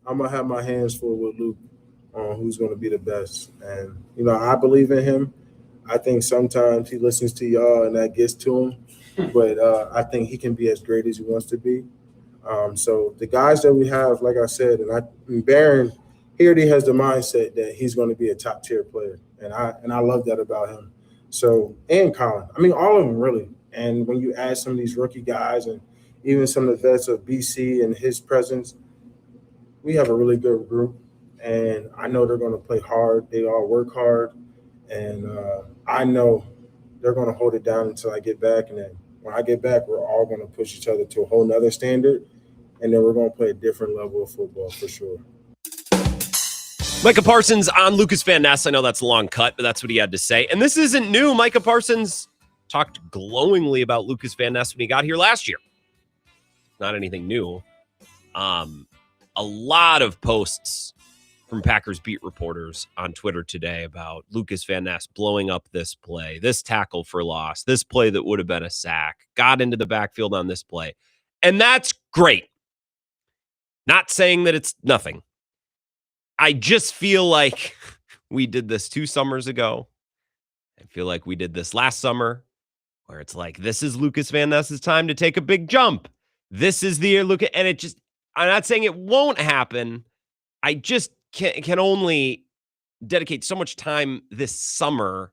I'm gonna have my hands full with Luke on who's gonna be the best. And I believe in him. I think sometimes he listens to y'all and that gets to him. But I think he can be as great as he wants to be. So the guys that we have, like I said, and Barron, he already has the mindset that he's going to be a top tier player, and I love that about him. So, and Colin, all of them really. And when you add some of these rookie guys and even some of the vets of BC and his presence, we have a really good group. And I know they're going to play hard. They all work hard, and I know they're going to hold it down until I get back. And then when I get back, we're all going to push each other to a whole nother standard, and then we're going to play a different level of football for sure. Micah Parsons on Lucas Van Ness. I know that's a long cut, but that's what he had to say. And this isn't new. Micah Parsons talked glowingly about Lucas Van Ness when he got here last year. Not anything new. A lot of posts from Packers beat reporters on Twitter today about Lucas Van Ness blowing up this play, this tackle for loss, this play that would have been a sack, got into the backfield on this play. And that's great. Not saying that it's nothing. I just feel like we did this 2 summers ago. I feel like we did this last summer, where it's like, this is Lucas Van Ness's time to take a big jump. This is the year, and it just, I'm not saying it won't happen. I just can only dedicate so much time this summer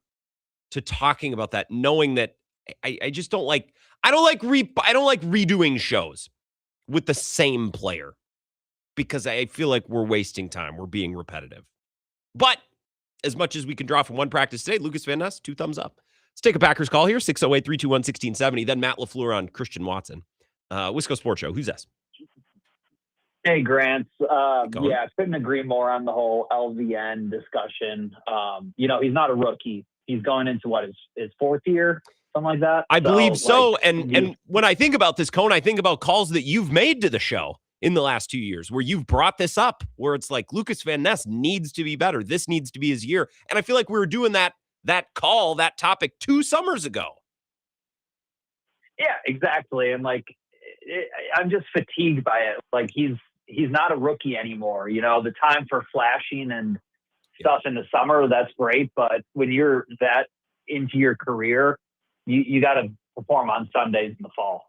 to talking about that, knowing that I just don't like, I don't like redoing shows with the same player, because I feel like we're wasting time. We're being repetitive. But as much as we can draw from one practice today, Lucas Van Ness, 2 thumbs up. Let's take a Packers call here, 608-321-1670. Then Matt LaFleur on Christian Watson. Wisco Sports Show. Who's this? Hey, Grant. I couldn't agree more on the whole LVN discussion. He's not a rookie. He's going into his 4th year, something like that. I believe so. And when I think about this, Cone, I think about calls that you've made to the show in the last 2 years where you've brought this up, where it's like Lucas Van Ness needs to be better. This needs to be his year. And I feel like we were doing that call, that topic 2 summers ago. Yeah, exactly. And I'm just fatigued by it. Like he's not a rookie anymore. The time for flashing and stuff in the summer, that's great. But when you're that into your career, you got to perform on Sundays in the fall.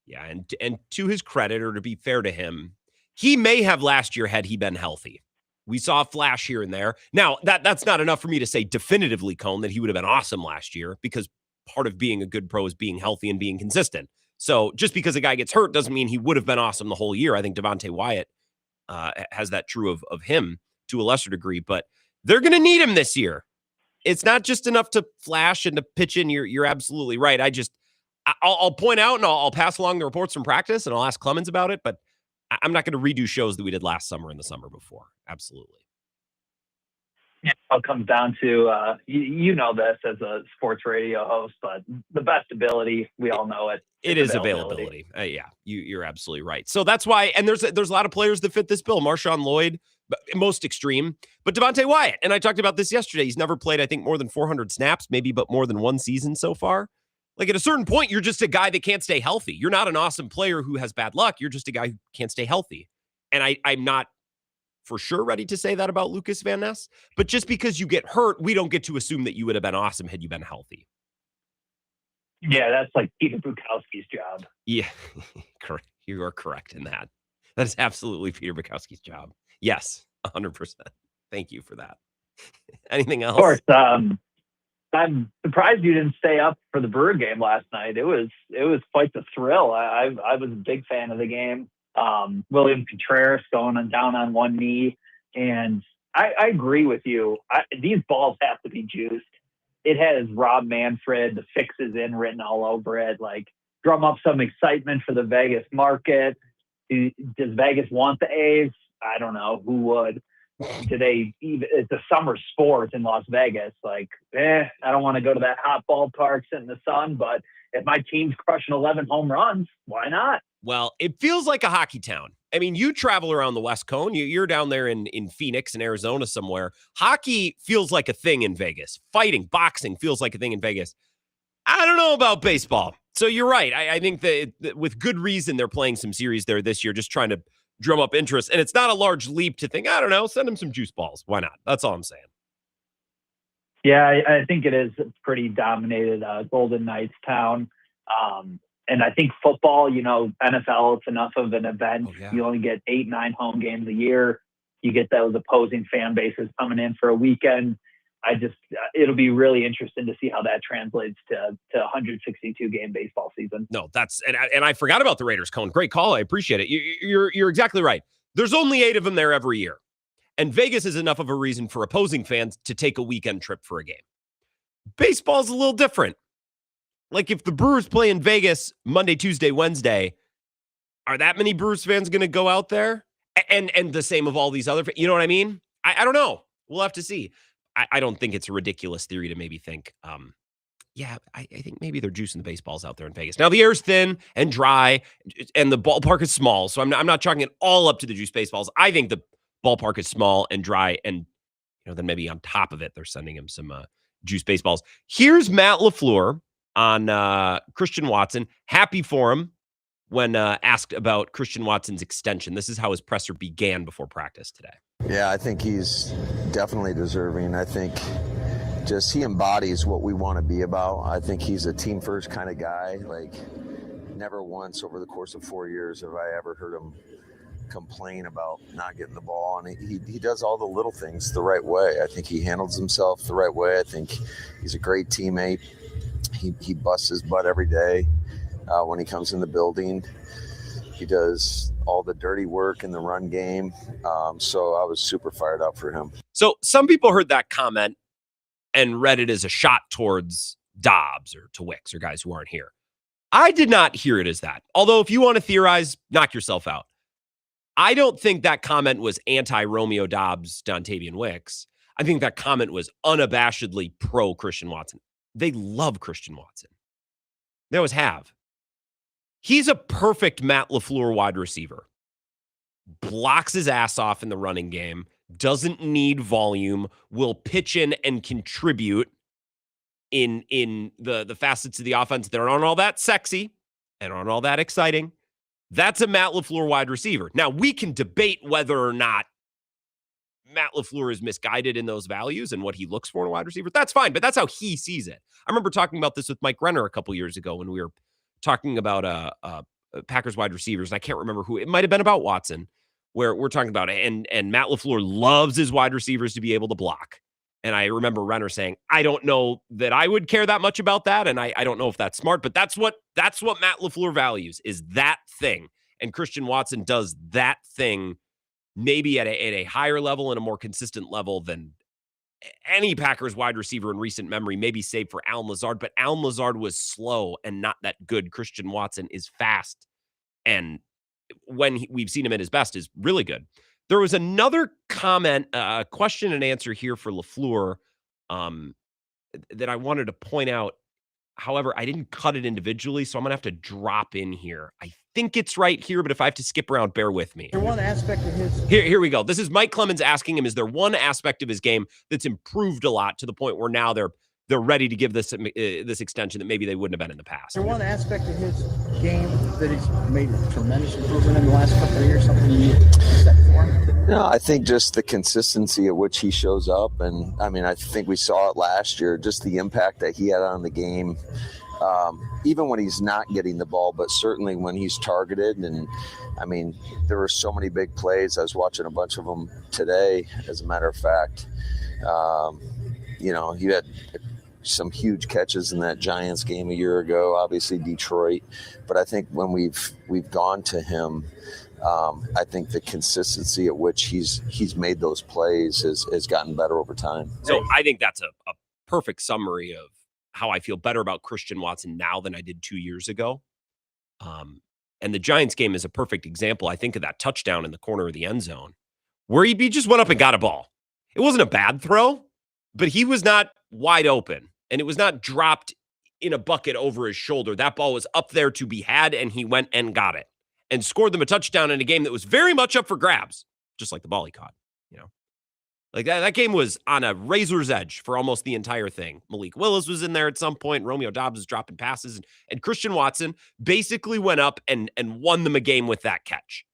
Yeah, and to his credit, or to be fair to him, he may have last year had he been healthy. We saw a flash here and there. Now, that's not enough for me to say definitively, Cone, that he would have been awesome last year, because part of being a good pro is being healthy and being consistent. So just because a guy gets hurt doesn't mean he would have been awesome the whole year. I think Devontae Wyatt has that true of him to a lesser degree, but they're going to need him this year. It's not just enough to flash and to pitch in. You're absolutely right. I'll point out and I'll pass along the reports from practice and I'll ask Clemens about it, but I'm not going to redo shows that we did last summer and the summer before. Absolutely. It comes down to, you know this as a sports radio host, but the best ability, we all know it. It is availability. Yeah, you're absolutely right. So that's why, and there's a lot of players that fit this bill. Marshawn Lloyd, most extreme, but Devontae Wyatt. And I talked about this yesterday. He's never played, I think, more than 400 snaps, maybe, but more than one season so far. Like at a certain point, you're just a guy that can't stay healthy. You're not an awesome player who has bad luck. You're just a guy who can't stay healthy. And I'm not for sure ready to say that about Lucas Van Ness, but just because you get hurt, we don't get to assume that you would have been awesome had you been healthy. Yeah, that's like Peter Bukowski's job. Yeah, correct. You are correct in that. That is absolutely Peter Bukowski's job. Yes, 100%. Thank you for that. Anything else? Of course. I'm surprised you didn't stay up for the Brewer game last night. It was quite the thrill. I was a big fan of the game. William Contreras going down on one knee. And I agree with you. These balls have to be juiced. It has Rob Manfred, the fixes in written all over it. Like, drum up some excitement for the Vegas market. Does Vegas want the A's? I don't know. Who would? Do they even? It's a summer sport in Las Vegas. Like, I don't want to go to that hot ballpark, sit in the sun. But if my team's crushing 11 home runs, why not? Well, it feels like a hockey town. I mean, you travel around the West Coast. You're down there in Phoenix and Arizona somewhere. Hockey feels like a thing in Vegas. Fighting, boxing feels like a thing in Vegas. I don't know about baseball. So you're right. I think that with good reason they're playing some series there this year, just trying to drum up interest. And it's not a large leap to think, I don't know, send them some juice balls. Why not? That's all I'm saying. Yeah, I think it is a pretty dominated Golden Knights town. And I think football, NFL, it's enough of an event. Oh, yeah. You only get 8-9 home games a year. You get those opposing fan bases coming in for a weekend. It'll be really interesting to see how that translates to 162 game baseball season. No, and I forgot about the Raiders, Cone. Great call. I appreciate it. You're exactly right. There's only 8 of them there every year. And Vegas is enough of a reason for opposing fans to take a weekend trip for a game. Baseball's a little different. Like if the Brewers play in Vegas Monday, Tuesday, Wednesday, are that many Brewers fans going to go out there? And the same of all these other, you know what I mean? I don't know. We'll have to see. I don't think it's a ridiculous theory to maybe think, I think maybe they're juicing the baseballs out there in Vegas. Now the air's thin and dry and the ballpark is small. So I'm not chalking it all up to the juice baseballs. I think the ballpark is small and dry. And, then maybe on top of it, they're sending him some juice baseballs. Here's Matt LaFleur on Christian Watson. Happy for him when asked about Christian Watson's extension. This is how his presser began before practice today. Yeah, I think he's definitely deserving. I think just he embodies what we want to be about. I think he's a team first kind of guy. Like, never once over the course of 4 years have I ever heard him complain about not getting the ball. And he does all the little things the right way. I think he handles himself the right way. I think he's a great teammate. He busts his butt every day when he comes in the building. He does all the dirty work in the run game. So I was super fired up for him. So some people heard that comment and read it as a shot towards Dobbs or to Wicks or guys who aren't here. I did not hear it as that. Although if you want to theorize, knock yourself out. I don't think that comment was anti-Romeo Dobbs, Dontavian Wicks. I think that comment was unabashedly pro-Christian Watson. They love Christian Watson. They always have. He's a perfect Matt LaFleur wide receiver. Blocks his ass off in the running game, doesn't need volume, will pitch in and contribute in the facets of the offense that aren't all that sexy and aren't all that exciting. That's a Matt LaFleur wide receiver. Now, we can debate whether or not Matt LaFleur is misguided in those values and what he looks for in a wide receiver. That's fine, but that's how he sees it. I remember talking about this with Mike Renner a couple years ago when we were talking about Packers wide receivers. And I can't remember who. It might have been about Watson, where we're talking about it. And Matt LaFleur loves his wide receivers to be able to block. And I remember Renner saying, I don't know that I would care that much about that. And I don't know if that's smart, but that's what Matt LaFleur values, is that thing. And Christian Watson does that thing maybe at a higher level and a more consistent level than any Packers wide receiver in recent memory, maybe save for Allen Lazard. But Allen Lazard was slow and not that good. Christian Watson is fast. And when we've seen him at his best is really good. There was another comment, question and answer here for LaFleur that I wanted to point out. However, I didn't cut it individually, so I'm going to have to drop in here. I think it's right here, but if I have to skip around, bear with me. One aspect of his Here we go. This is Mike Clemens asking him, is there one aspect of his game that's improved a lot to the point where now they're ready to give this extension that maybe they wouldn't have been in the past? Is there one aspect of his game that he's made a tremendous improvement in the last couple of years, something you set for him? No, I think just the consistency at which he shows up. And I mean, I think we saw it last year, just the impact that he had on the game, even when he's not getting the ball, but certainly when he's targeted. And I mean, there were so many big plays. I was watching a bunch of them today, as a matter of fact. You had some huge catches in that Giants game a year ago, obviously Detroit. But I think when we've gone to him, I think the consistency at which he's made those plays has gotten better over time. So I think that's a perfect summary of how I feel better about Christian Watson now than I did 2 years ago. And the Giants game is a perfect example, I think, of that touchdown in the corner of the end zone where he just went up and got a ball. It wasn't a bad throw, but he was not wide open, and it was not dropped in a bucket over his shoulder. That ball was up there to be had, and he went and got it and scored them a touchdown in a game that was very much up for grabs, just like the ball he caught. Like that game was on a razor's edge for almost the entire thing. Malik Willis was in there at some point. Romeo Dobbs was dropping passes, and Christian Watson basically went up and won them a game with that catch.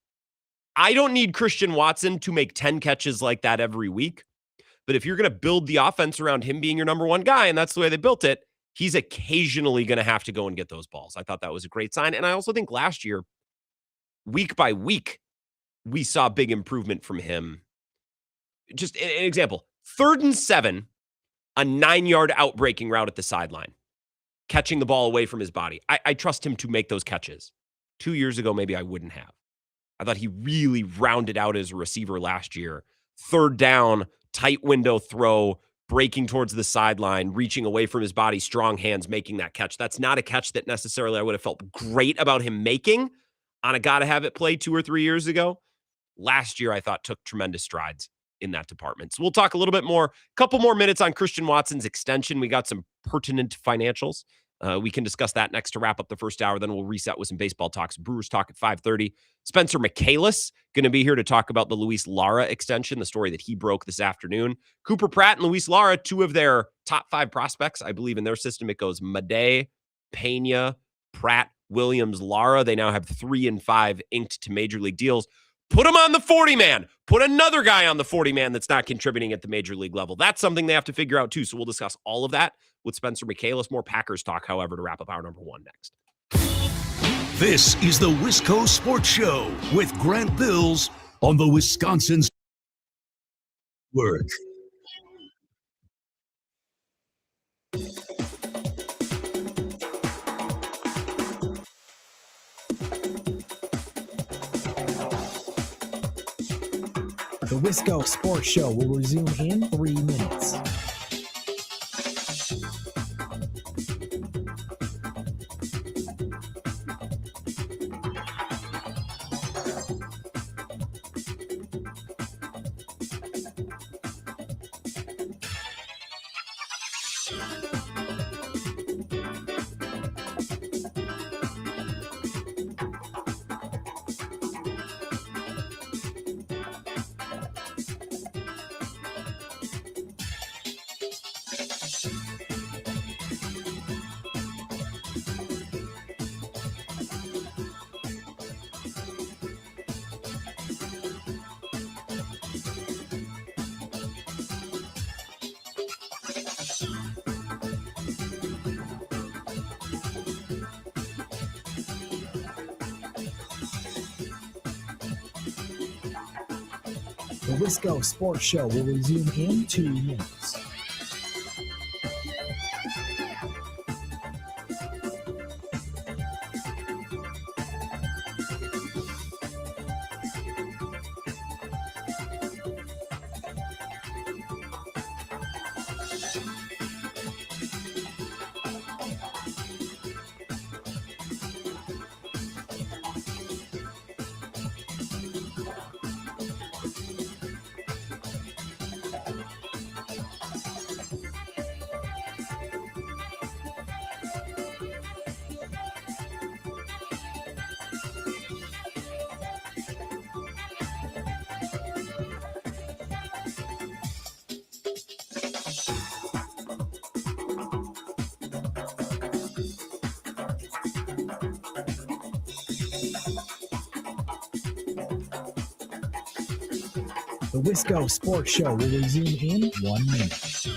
I don't need Christian Watson to make 10 catches like that every week, but if you're going to build the offense around him being your number one guy, and that's the way they built it, he's occasionally going to have to go and get those balls. I thought that was a great sign. And I also think last year, week by week, we saw big improvement from him. Just an example, 3rd and 7, a 9-yard outbreaking route at the sideline, catching the ball away from his body. I trust him to make those catches. 2 years ago, maybe I wouldn't have. I thought he really rounded out as a receiver last year. 3rd down, tight window throw, breaking towards the sideline, reaching away from his body, strong hands, making that catch. That's not a catch that necessarily I would have felt great about him making on a gotta have it play 2 or 3 years ago. Last year, I thought took tremendous strides in that department. So we'll talk a little bit more, couple more minutes on Christian Watson's extension. We got some pertinent financials. We can discuss that next to wrap up the first hour. Then we'll reset with some baseball talks. Brewers talk at 5:30. Spencer Michaelis going to be here to talk about the Luis Lara extension, the story that he broke this afternoon. Cooper Pratt and Luis Lara, 2 of their top 5 prospects. I believe in their system, it goes Madej, Pena, Pratt, Williams, Lara. They now have 3 and 5 inked to major league deals. Put him on the 40-man. Put another guy on the 40-man that's not contributing at the major league level. That's something they have to figure out, too. So we'll discuss all of that with Spencer Michaelis. More Packers talk, however, to wrap up hour number 1 next. This is the Wisco Sports Show with Grant Bills on the Wisconsin Network. The Wisco Sports Show will resume in 3 minutes. The Wisco Sports Show will resume in 2 minutes. The Wisco Sports Show will resume in 1 minute.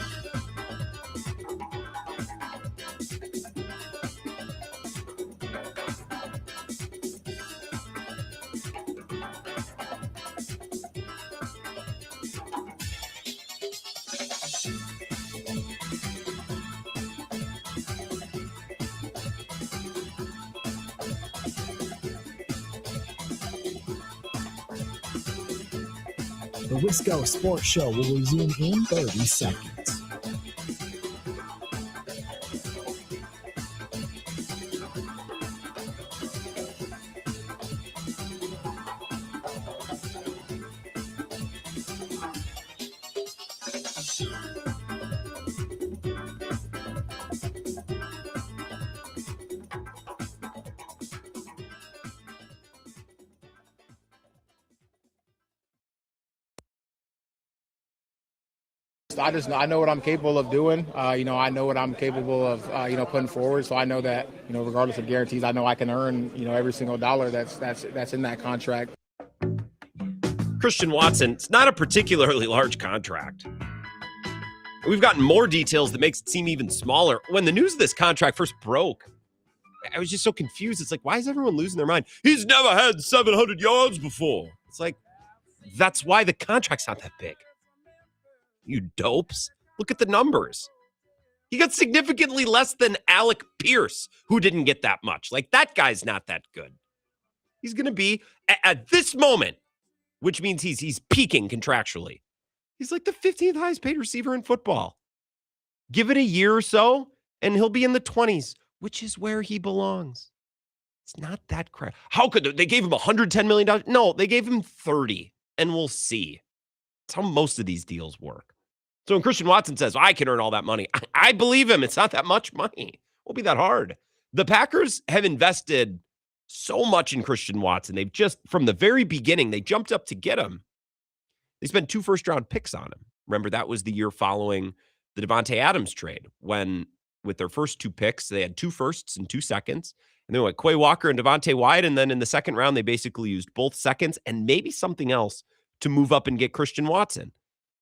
The Wisco Sports Show will resume in 30 seconds. I know what I'm capable of doing. I know what I'm capable of, putting forward. So I know that, regardless of guarantees, I know I can earn, every single dollar that's in that contract. Christian Watson, it's not a particularly large contract. We've gotten more details that makes it seem even smaller. When the news of this contract first broke, I was just so confused. It's like, why is everyone losing their mind? He's never had 700 yards before. It's like, that's why the contract's not that big. You dopes. Look at the numbers. He got significantly less than Alec Pierce, who didn't get that much. Like, that guy's not that good. He's going to be, at this moment, which means he's peaking contractually, he's like the 15th highest paid receiver in football. Give it a year or so, and he'll be in the 20s, which is where he belongs. It's not that crap. How could they gave him $110 million? No, they gave him 30, and we'll see. That's how most of these deals work. So when Christian Watson says, I can earn all that money, I believe him. It's not that much money. It won't be that hard. The Packers have invested so much in Christian Watson. They've just, from the very beginning, they jumped up to get him. They spent 2 first-round picks on him. Remember, that was the year following the Devontae Adams trade, when with their first 2 picks, they had 2 firsts and 2 seconds. And then went Quay Walker and Devontae Wyatt. And then in the second round, they basically used both seconds and maybe something else to move up and get Christian Watson.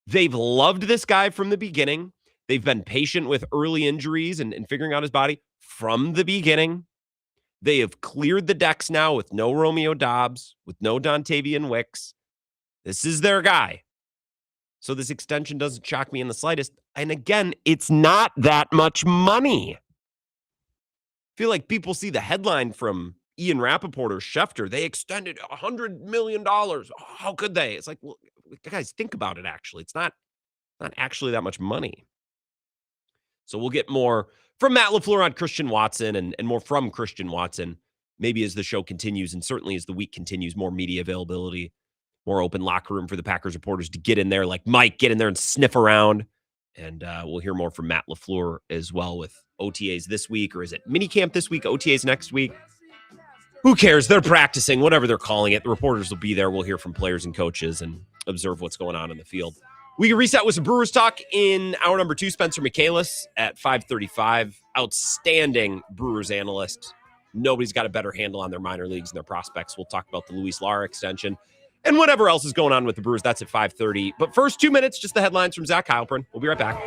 They've loved this guy from the beginning. They've been patient with early injuries and figuring out his body from the beginning. They have cleared the decks now with no Romeo Doubs, with no Dontavian Wicks. This is their guy. So this extension doesn't shock me in the slightest. And again, it's not that much money. I feel like people see the headline from Ian Rappaport or Schefter. They extended $100 million. How could they? It's like, well, guys, think about it, actually. It's not actually that much money. So we'll get more from Matt LaFleur on Christian Watson and more from Christian Watson, maybe as the show continues, and certainly as the week continues, more media availability, more open locker room for the Packers reporters to get in there, like Mike, get in there and sniff around. And we'll hear more from Matt LaFleur as well with OTAs this week, or is it minicamp this week, OTAs next week? Who cares? They're practicing, whatever they're calling it. The reporters will be there. We'll hear from players and coaches and observe what's going on in the field. We can reset with some Brewers talk in hour number 2. Spencer Michaelis at 5:35. Outstanding Brewers analyst. Nobody's got a better handle on their minor leagues and their prospects. We'll talk about the Luis Lara extension and whatever else is going on with the Brewers. That's at 5:30. But first 2 minutes, just the headlines from Zach Heilprin. We'll be right back.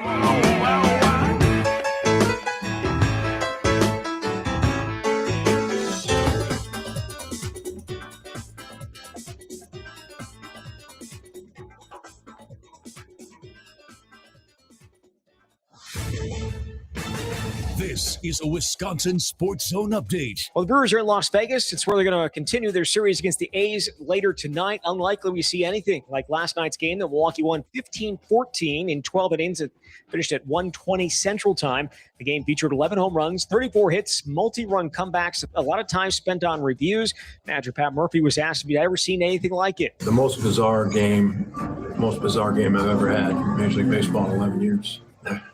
This is a Wisconsin Sports Zone update. Well, the Brewers are in Las Vegas. It's where they're going to continue their series against the A's later tonight. Unlikely we see anything like last night's game that Milwaukee won 15-14 in 12 innings. It finished at 1:20 Central Time. The game featured 11 home runs, 34 hits, multi-run comebacks, a lot of time spent on reviews. Manager Pat Murphy was asked if he'd ever seen anything like it. The most bizarre game I've ever had in Major League Baseball in 11 years.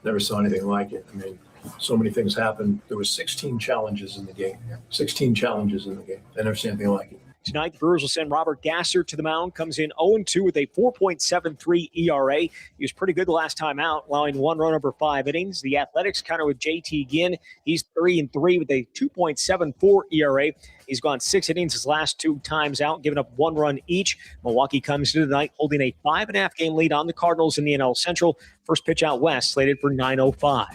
Never saw anything like it. I mean, so many things happened. There was 16 challenges in the game. 16 challenges in the game. I never seen anything like it. Tonight, the Brewers will send Robert Gasser to the mound. Comes in 0-2 with a 4.73 ERA. He was pretty good the last time out, allowing 1 run over 5 innings. The Athletics counter with JT Ginn. He's 3-3 with a 2.74 ERA. He's gone 6 innings his last 2 times out, giving up 1 run each. Milwaukee comes into tonight holding a 5.5 game lead on the Cardinals in the NL Central. First pitch out west, slated for 9:05.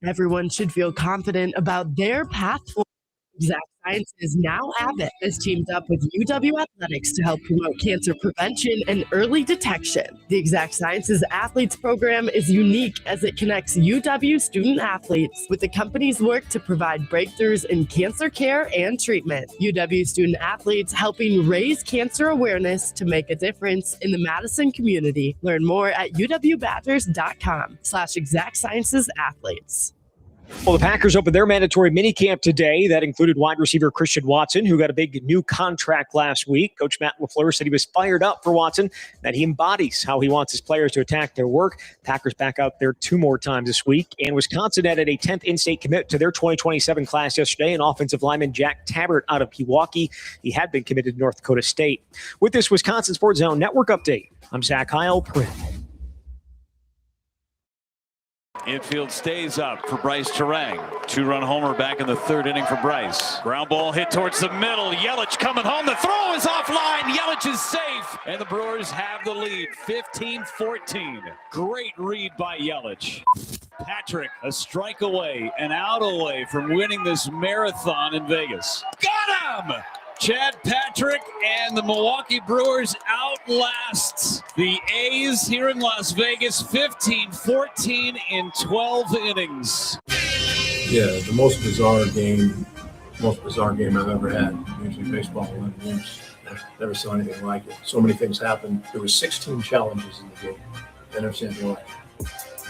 Everyone should feel confident about their path forward. Exact Sciences, now Abbott, has teamed up with UW Athletics to help promote cancer prevention and early detection. The Exact Sciences Athletes Program is unique as it connects UW student athletes with the company's work to provide breakthroughs in cancer care and treatment. UW student athletes helping raise cancer awareness to make a difference in the Madison community. Learn more at uwbadgers.com/Exact Sciences Athletes. Well, the Packers opened their mandatory minicamp today. That included wide receiver Christian Watson, who got a big new contract last week. Coach Matt LaFleur said he was fired up for Watson, that he embodies how he wants his players to attack their work. Packers back out there 2 more times this week. And Wisconsin added a 10th in-state commit to their 2027 class yesterday, and offensive lineman Jack Tabbert out of Pewaukee. He had been committed to North Dakota State. With this Wisconsin Sports Zone Network update, I'm Zach Heil. Infield stays up for Bryce Terang. 2-run homer back in the 3rd inning for Bryce. Ground ball hit towards the middle. Yelich coming home. The throw is offline. Yelich is safe. And the Brewers have the lead, 15-14. Great read by Yelich. Patrick, a strike away, an out away from winning this marathon in Vegas. Got him! Chad Patrick and the Milwaukee Brewers outlast the A's here in Las Vegas, 15-14 in 12 innings. Yeah, the most bizarre game I've ever had. Usually baseball 11 innings. Never saw anything like it. So many things happened. There were 16 challenges in the game. I never seen anything like it.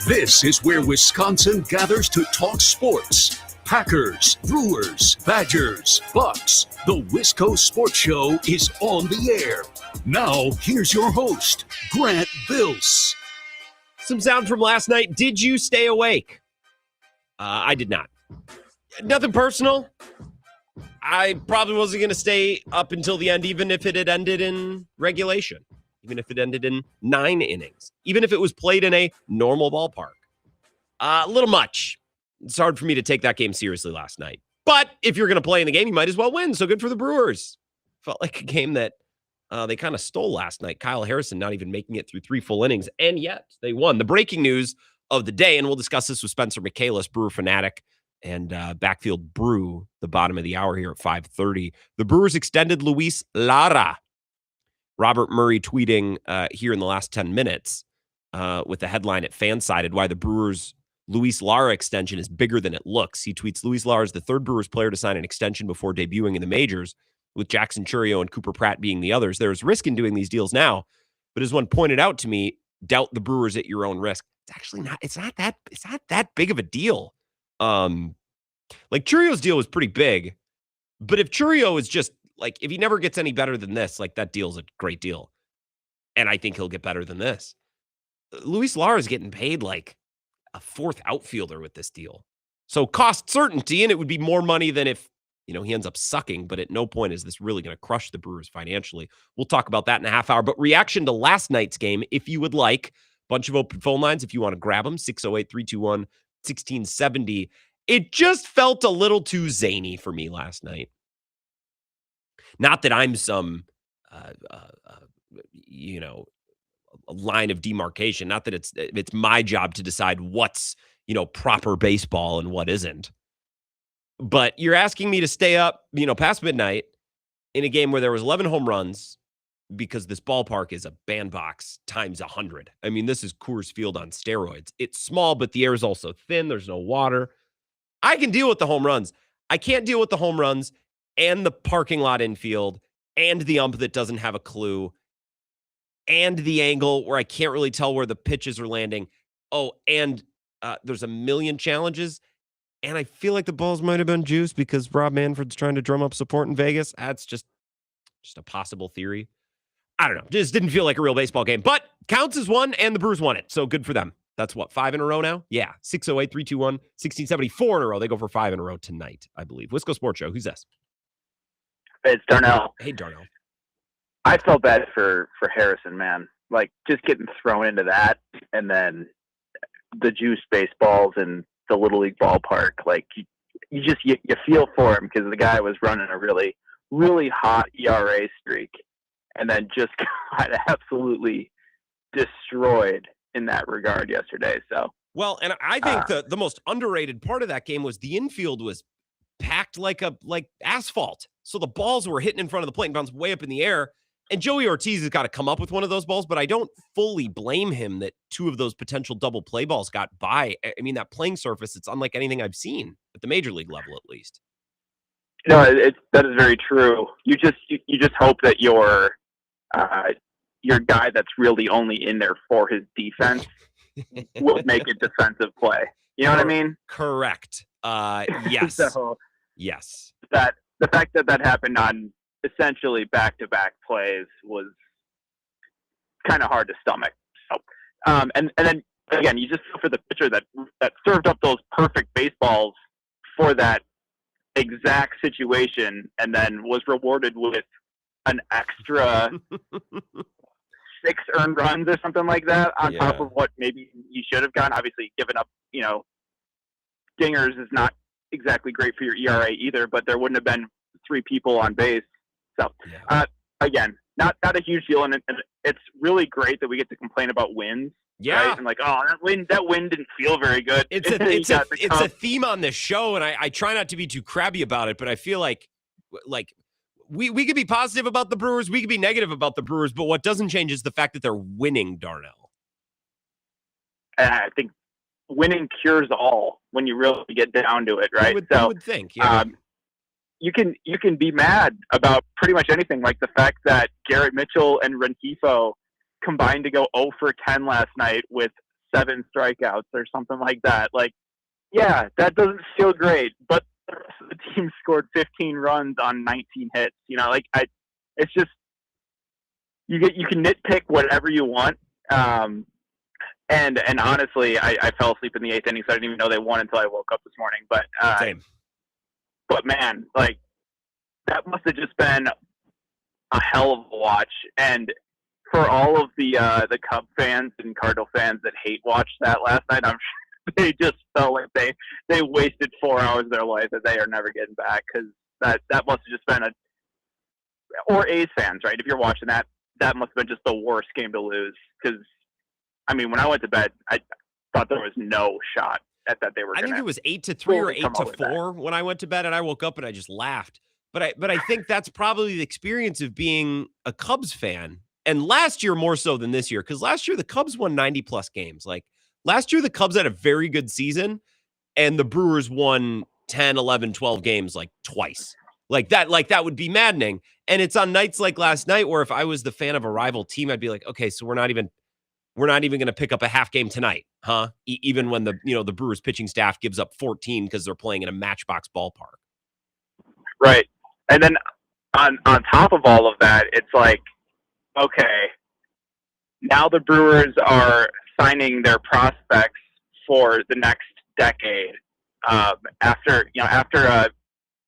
This is where Wisconsin gathers to talk sports. Packers, Brewers, Badgers, Bucks. The Wisco Sports Show is on the air. Now, here's your host, Grant Bills. Some sound from last night. Did you stay awake? I did not. Nothing personal. I probably wasn't going to stay up until the end, even if it had ended in regulation, even if it ended in 9 innings, even if it was played in a normal ballpark. A little much. It's hard for me to take that game seriously last night. But if you're going to play in the game, you might as well win. So good for the Brewers. Felt like a game that they kind of stole last night. Kyle Harrison not even making it through 3 full innings, and yet they won. The breaking news of the day, and we'll discuss this with Spencer Michaelis, Brewer fanatic, and Backfield Brew, the bottom of the hour here at 5:30. The Brewers extended Luis Lara. Robert Murray tweeting here in the last 10 minutes with the headline at Fansided, why the Brewers' Luis Lara extension is bigger than it looks. He tweets, Luis Lara is the 3rd Brewers player to sign an extension before debuting in the majors, with Jackson Chourio and Cooper Pratt being the others. There is risk in doing these deals now, but as one pointed out to me, doubt the Brewers at your own risk. It's actually not, it's not that big of a deal. Like Chourio's deal was pretty big, but if Chourio is just like, if he never gets any better than this, like that deal's a great deal. And I think he'll get better than this. Luis Lara is getting paid like a 4th outfielder with this deal. So cost certainty, and it would be more money than if, he ends up sucking, but at no point is this really going to crush the Brewers financially. We'll talk about that in a half hour. But reaction to last night's game, if you would like, bunch of open phone lines, if you want to grab them, 608-321-1670. It just felt a little too zany for me last night. Not that I'm some, a line of demarcation. Not that it's my job to decide what's, proper baseball and what isn't. But you're asking me to stay up, past midnight in a game where there was 11 home runs because this ballpark is a bandbox times 100. I mean, this is Coors Field on steroids. It's small, but the air is also thin. There's no water. I can deal with the home runs. I can't deal with the home runs and the parking lot infield and the ump that doesn't have a clue and the angle where I can't really tell where the pitches are landing. Oh, and there's a million challenges. And I feel like the balls might have been juiced because Rob Manfred's trying to drum up support in Vegas. That's just a possible theory. I don't know. Just didn't feel like a real baseball game. But counts as one, and the Brewers won it. So good for them. That's what, 5 in a row now? Yeah, 608-321-1670. 4 in a row. They go for 5 in a row tonight, I believe. Wisco Sports Show. Who's this? It's Darnell. Hey, Darnell. I felt bad for Harrison, man. Like, just getting thrown into that, and then the juice baseballs and the Little League ballpark. Like, you feel for him because the guy was running a really, really hot ERA streak, and then just got absolutely destroyed in that regard yesterday. So, well, and I think the most underrated part of that game was the infield was packed like asphalt. So the balls were hitting in front of the plate and bounced way up in the air. And Joey Ortiz has got to come up with one of those balls, but I don't fully blame him that two of those potential double play balls got by. I mean, that playing surface, it's unlike anything I've seen at the major league level, at least. No, that is very true. You just hope that your guy that's really only in there for his defense will make a defensive play. You know what I mean? Correct. Yes. So yes. That the fact that happened on essentially back-to-back plays was kind of hard to stomach. So, and then again, you just feel for the pitcher that served up those perfect baseballs for that exact situation, and then was rewarded with an extra 6 earned runs or something like that on top of what maybe you should have gotten. Obviously, giving up, dingers is not exactly great for your ERA either, but there wouldn't have been 3 people on base. So, again, not a huge deal, and it's really great that we get to complain about wins. Yeah, right? And like, oh, that win didn't feel very good. It's a theme on this show, and I try not to be too crabby about it, but I feel like we could be positive about the Brewers, we could be negative about the Brewers, but what doesn't change is the fact that they're winning, Darnell. And I think winning cures all when you really get down to it, right? I would think, yeah. You can be mad about pretty much anything, like the fact that Garrett Mitchell and Rengifo combined to go 0 for 10 last night with 7 strikeouts or something like that. Like, yeah, that doesn't feel great, but the rest of the team scored 15 runs on 19 hits. It's just you can nitpick whatever you want. And honestly, I fell asleep in the 8th inning, so I didn't even know they won until I woke up this morning. But same. But man, like, that must have just been a hell of a watch. And for all of the Cub fans and Cardinal fans that hate watched that last night, I'm sure they just felt like they wasted 4 hours of their life that they are never getting back, because that must have just been or A's fans, right? If you're watching that must have been just the worst game to lose. Because, I mean, when I went to bed, I thought there was no shot at that they were. I think it was 8-3 or 8-4 when I went to bed, and I woke up and I just laughed. But I think that's probably the experience of being a Cubs fan. And last year more so than this year, because last year the Cubs won 90-plus games. Like, last year the Cubs had a very good season, and the Brewers won 10, 11, 12 games like twice. Like that would be maddening. And it's on nights like last night where if I was the fan of a rival team, I'd be like, okay, so we're not even going to pick up a half game tonight, huh? Even when the Brewers pitching staff gives up 14 because they're playing in a matchbox ballpark. Right. And then on top of all of that, it's like, okay, now the Brewers are signing their prospects for the next decade. After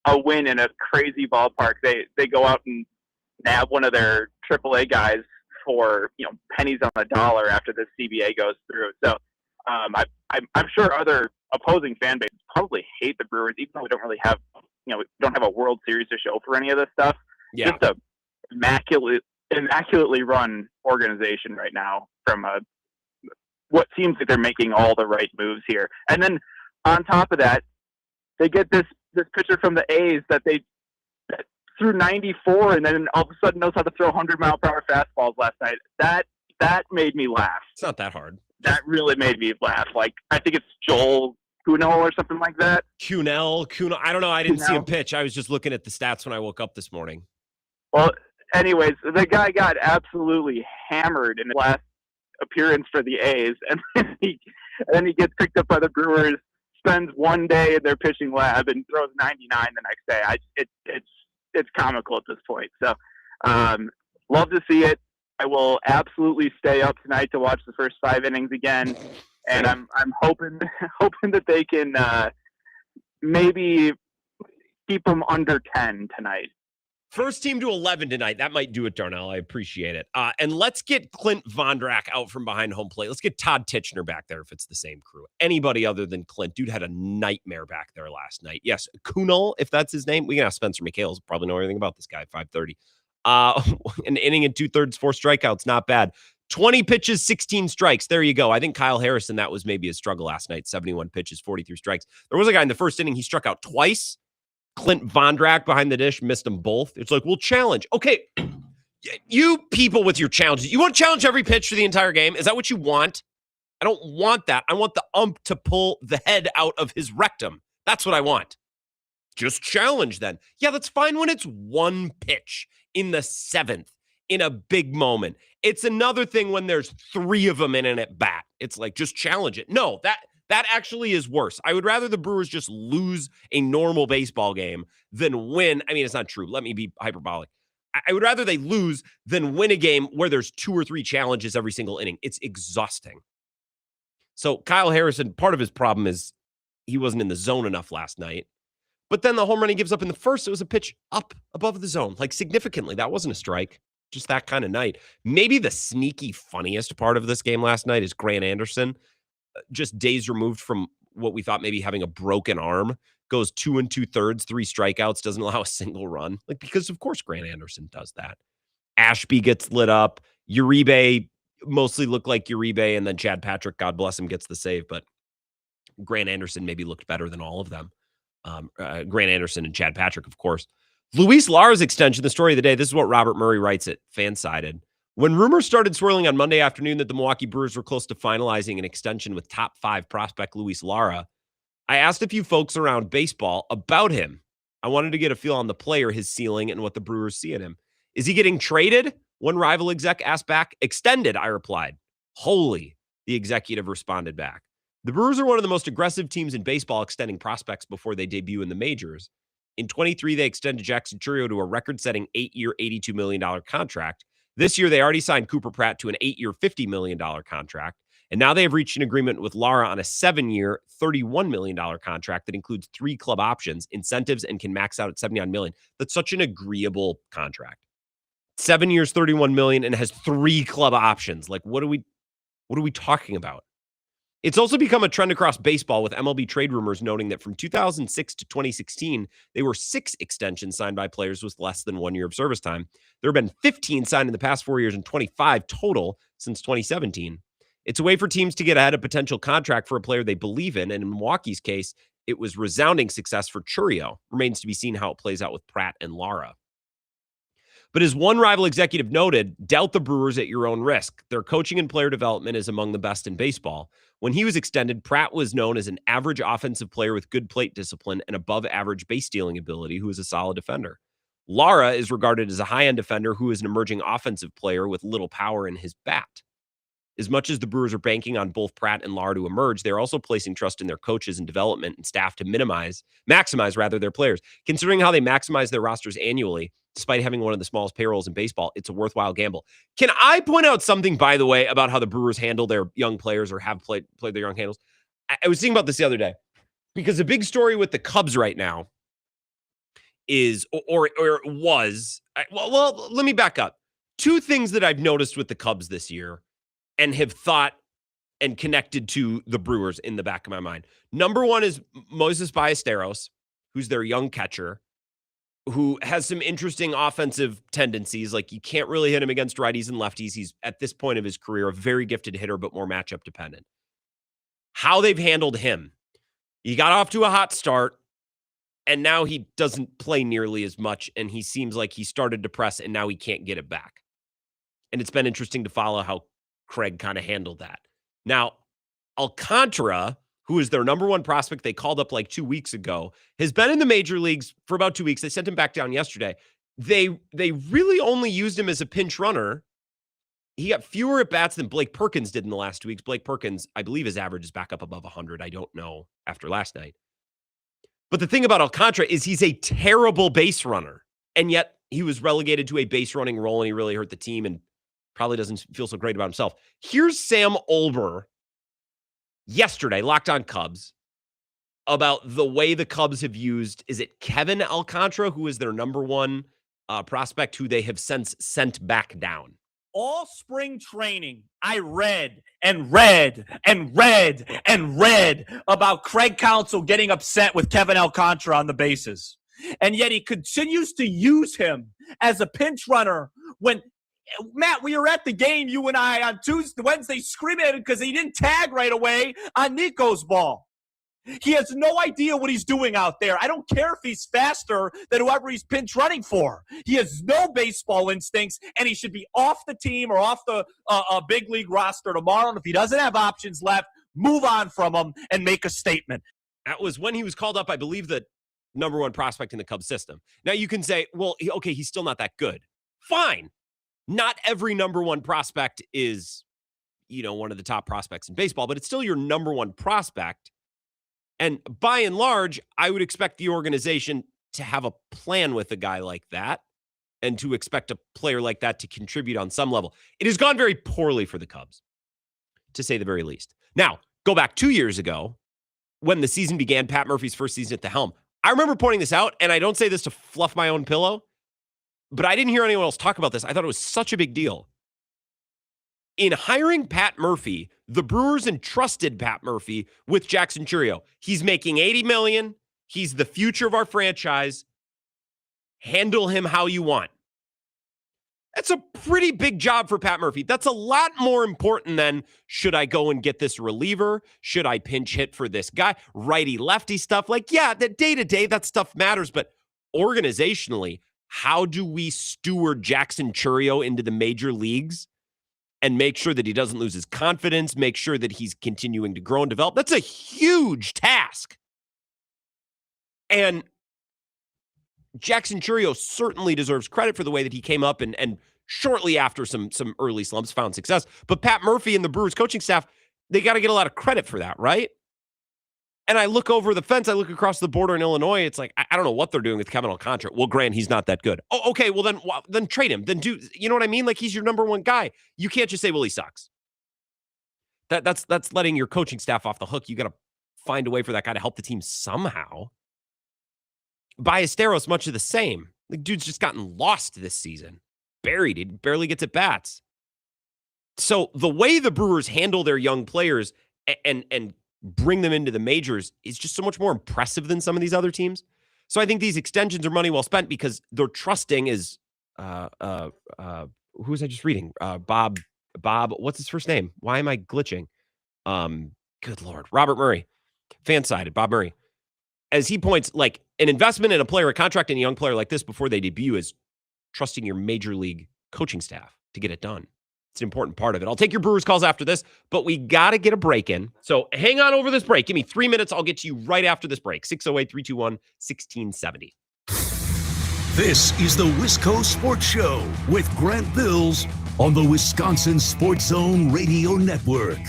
a win in a crazy ballpark, they go out and nab one of their AAA guys for pennies on the dollar after the CBA goes through. So I'm sure other opposing fan bases probably hate the Brewers, even though we don't really have we don't have a World Series to show for any of this stuff. Yeah. Just a immaculately run organization right now from what seems like they're making all the right moves here. And then on top of that, they get this pitcher from the A's that threw 94 and then all of a sudden knows how to throw 100-mile-per-hour fastballs last night. That made me laugh. It's not that hard. That really made me laugh. Like, I think it's Joel Cunell or something like that. Cunell. I don't know. I didn't see him pitch. I was just looking at the stats when I woke up this morning. Well, anyways, the guy got absolutely hammered in his last appearance for the A's, and then he gets picked up by the Brewers, spends one day in their pitching lab, and throws 99 the next day. It's comical at this point. So, love to see it. I will absolutely stay up tonight to watch the first 5 innings again, and I'm hoping that they can maybe keep them under 10 tonight. First team to 11 tonight. That might do it, Darnell. I appreciate it. And let's get Clint Vondrack out from behind home plate. Let's get Todd Titchener back there if it's the same crew. Anybody other than Clint. Dude had a nightmare back there last night. Yes, Kunal, if that's his name. We can ask Spencer Michaelis. Probably know everything about this guy at 5:30. An inning and 2/3, 4 strikeouts. Not bad. 20 pitches, 16 strikes. There you go. I think Kyle Harrison, that was maybe a struggle last night. 71 pitches, 43 strikes. There was a guy in the first inning. He struck out twice. Clint Vondrack behind the dish missed them both. It's like, we'll challenge. Okay, you people with your challenges. You want to challenge every pitch for the entire game? Is that what you want? I don't want that. I want the ump to pull the head out of his rectum. That's what I want. Just challenge then. Yeah, that's fine when it's one pitch in the 7th in a big moment. It's another thing when there's 3 of them in an at bat. It's like, just challenge it. No, that actually is worse. I would rather the Brewers just lose a normal baseball game than win. I mean, it's not true. Let me be hyperbolic. I would rather they lose than win a game where there's 2 or 3 challenges every single inning. It's exhausting. So Kyle Harrison, part of his problem is he wasn't in the zone enough last night. But then the home run he gives up in the first, it was a pitch up above the zone, like significantly. That wasn't a strike. Just that kind of night. Maybe the sneaky funniest part of this game last night is Grant Anderson, just days removed from what we thought maybe having a broken arm, goes 2 2/3, 3 strikeouts, doesn't allow a single run. Like, because of course Grant Anderson does that. Ashby gets lit up. Uribe mostly looked like Uribe, and then Chad Patrick, God bless him, gets the save. But Grant Anderson maybe looked better than all of them. Grant Anderson and Chad Patrick, of course. Luis Lara's extension, the story of the day. This is what Robert Murray writes at Fansided. When rumors started swirling on Monday afternoon that the Milwaukee Brewers were close to finalizing an extension with top 5 prospect Luis Lara, I asked a few folks around baseball about him. I wanted to get a feel on the player, his ceiling, and what the Brewers see in him. Is he getting traded? One rival exec asked back. Extended, I replied. Holy, the executive responded back. The Brewers are one of the most aggressive teams in baseball, extending prospects before they debut in the majors. In 23, they extended Jackson Chourio to a record-setting 8-year, $82 million contract. This year, they already signed Cooper Pratt to an 8-year, $50 million contract. And now they have reached an agreement with Lara on a 7-year, $31 million contract that includes 3 club options, incentives, and can max out at $79 million. That's such an agreeable contract. 7 years, $31 million, and has 3 club options. Like, what are we talking about? It's also become a trend across baseball, with MLB trade rumors noting that from 2006 to 2016, there were 6 extensions signed by players with less than 1 year of service time. There have been 15 signed in the past 4 years and 25 total since 2017. It's a way for teams to get ahead of potential contract for a player they believe in, and in Milwaukee's case, it was resounding success for Chourio. Remains to be seen how it plays out with Pratt and Lara. But as one rival executive noted, doubt the Brewers at your own risk. Their coaching and player development is among the best in baseball. When he was extended, Pratt was known as an average offensive player with good plate discipline and above average base stealing ability who is a solid defender. Lara is regarded as a high-end defender who is an emerging offensive player with little power in his bat. As much as the Brewers are banking on both Pratt and Lara to emerge, they're also placing trust in their coaches and development and staff to maximize their players. Considering how they maximize their rosters annually, despite having one of the smallest payrolls in baseball, it's a worthwhile gamble. Can I point out something, by the way, about how the Brewers handle their young players or have played their young handles? I was thinking about this the other day because a big story with the Cubs right now is, or was, well, let me back up. 2 things that I've noticed with the Cubs this year and have thought and connected to the Brewers in the back of my mind. Number 1 is Moises Ballesteros, who's their young catcher, who has some interesting offensive tendencies. Like, you can't really hit him against righties and lefties. He's, at this point of his career, a very gifted hitter, but more matchup dependent. How they've handled him. He got off to a hot start, and now he doesn't play nearly as much, and he seems like he started to press, and now he can't get it back. And it's been interesting to follow how Craig kind of handled that. Now, Alcantara, who is their number 1 prospect they called up like 2 weeks ago, has been in the major leagues for about 2 weeks. They sent him back down yesterday. They really only used him as a pinch runner. He got fewer at-bats than Blake Perkins did in the last 2 weeks. Blake Perkins, I believe his average is back up above 100. I don't know after last night. But the thing about Alcantara is he's a terrible base runner. And yet he was relegated to a base running role, and he really hurt the team and probably doesn't feel so great about himself. Here's Sam Olber yesterday, Locked On Cubs, about the way the Cubs have used, is it Kevin Alcantara, who is their number 1 prospect who they have since sent back down. All spring training, I read and read and read and read about Craig Counsell getting upset with Kevin Alcantara on the bases. And yet he continues to use him as a pinch runner when, Matt, we were at the game, you and I, on Wednesday, screaming at him because he didn't tag right away on Nico's ball. He has no idea what he's doing out there. I don't care if he's faster than whoever he's pinch running for. He has no baseball instincts, and he should be off the team or off the big league roster tomorrow. And if he doesn't have options left, move on from him and make a statement. That was when he was called up, I believe, the number one prospect in the Cubs system. Now you can say, well, okay, he's still not that good. Fine. Not every number one prospect is, one of the top prospects in baseball, but it's still your number one prospect. And by and large, I would expect the organization to have a plan with a guy like that and to expect a player like that to contribute on some level. It has gone very poorly for the Cubs, to say the very least. Now, go back 2 years ago when the season began, Pat Murphy's first season at the helm. I remember pointing this out, and I don't say this to fluff my own pillow, but I didn't hear anyone else talk about this. I thought it was such a big deal. In hiring Pat Murphy, the Brewers entrusted Pat Murphy with Jackson Chourio. He's making $80 million. He's the future of our franchise. Handle him how you want. That's a pretty big job for Pat Murphy. That's a lot more important than, should I go and get this reliever? Should I pinch hit for this guy? Righty-lefty stuff. Like, yeah, the day-to-day, that stuff matters. But organizationally, how do we steward Jackson Chourio into the major leagues and make sure that he doesn't lose his confidence, make sure that he's continuing to grow and develop? That's a huge task. And Jackson Chourio certainly deserves credit for the way that he came up and shortly after some early slumps found success. But Pat Murphy and the Brewers coaching staff, they got to get a lot of credit for that, right? And I look over the fence, I look across the border in Illinois, it's like, I don't know what they're doing with Kevin Alcantara. Well, grant he's not that good. Oh, okay, well then trade him. Then you know what I mean? Like, he's your number one guy. You can't just say, well, he sucks. That's letting your coaching staff off the hook. You got to find a way for that guy to help the team somehow. Ballesteros, much of the same. The dude's just gotten lost this season. Buried. He barely gets at bats. So the way the Brewers handle their young players and bring them into the majors is just so much more impressive than some of these other teams. So I think these extensions are money well spent because they're trusting is who was I just reading? Bob, what's his first name? Why am I glitching? Good Lord. Robert Murray. Fan-sided, Bob Murray. As he points, like, an investment in a player, a contract in a young player like this before they debut is trusting your major league coaching staff to get it done. It's an important part of it. I'll take your Brewers calls after this, but we got to get a break in. So hang on over this break. Give me 3 minutes. I'll get to you right after this break. 608-321-1670. This is the Wisco Sports Show with Grant Bills on the Wisconsin Sports Zone Radio Network.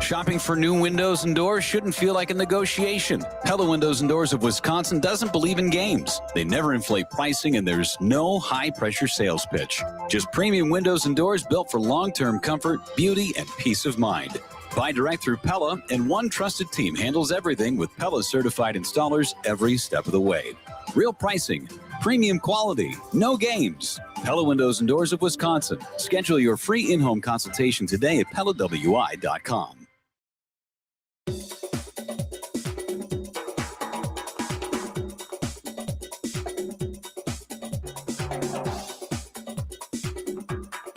Shopping for new windows and doors shouldn't feel like a negotiation. Pella Windows and Doors of Wisconsin doesn't believe in games. They never inflate pricing, and there's no high-pressure sales pitch. Just premium windows and doors built for long-term comfort, beauty, and peace of mind. Buy direct through Pella, and one trusted team handles everything with Pella-certified installers every step of the way. Real pricing, premium quality, no games. Pella Windows and Doors of Wisconsin. Schedule your free in-home consultation today at PellaWI.com.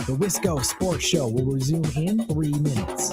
The Wisco Sports Show will resume in 3 minutes.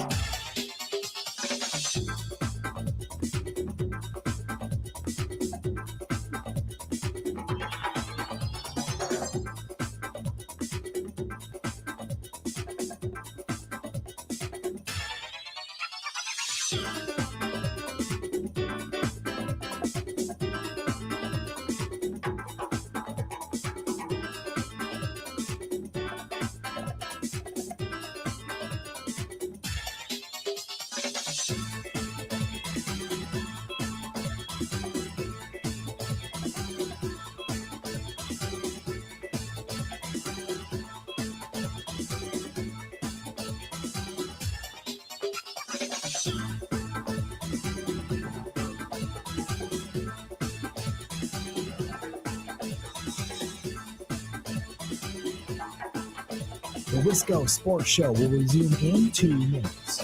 The Wisco Sports Show will resume in 2 minutes.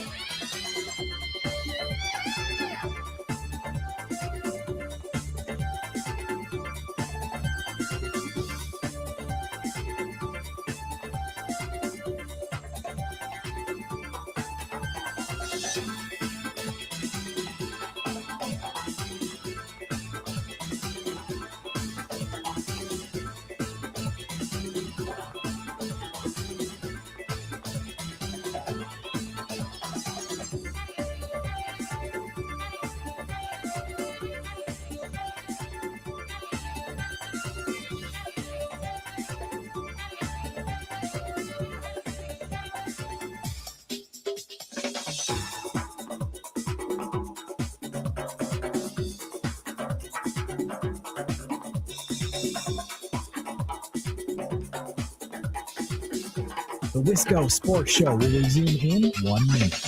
The Wisco Sports Show will resume in 1 minute.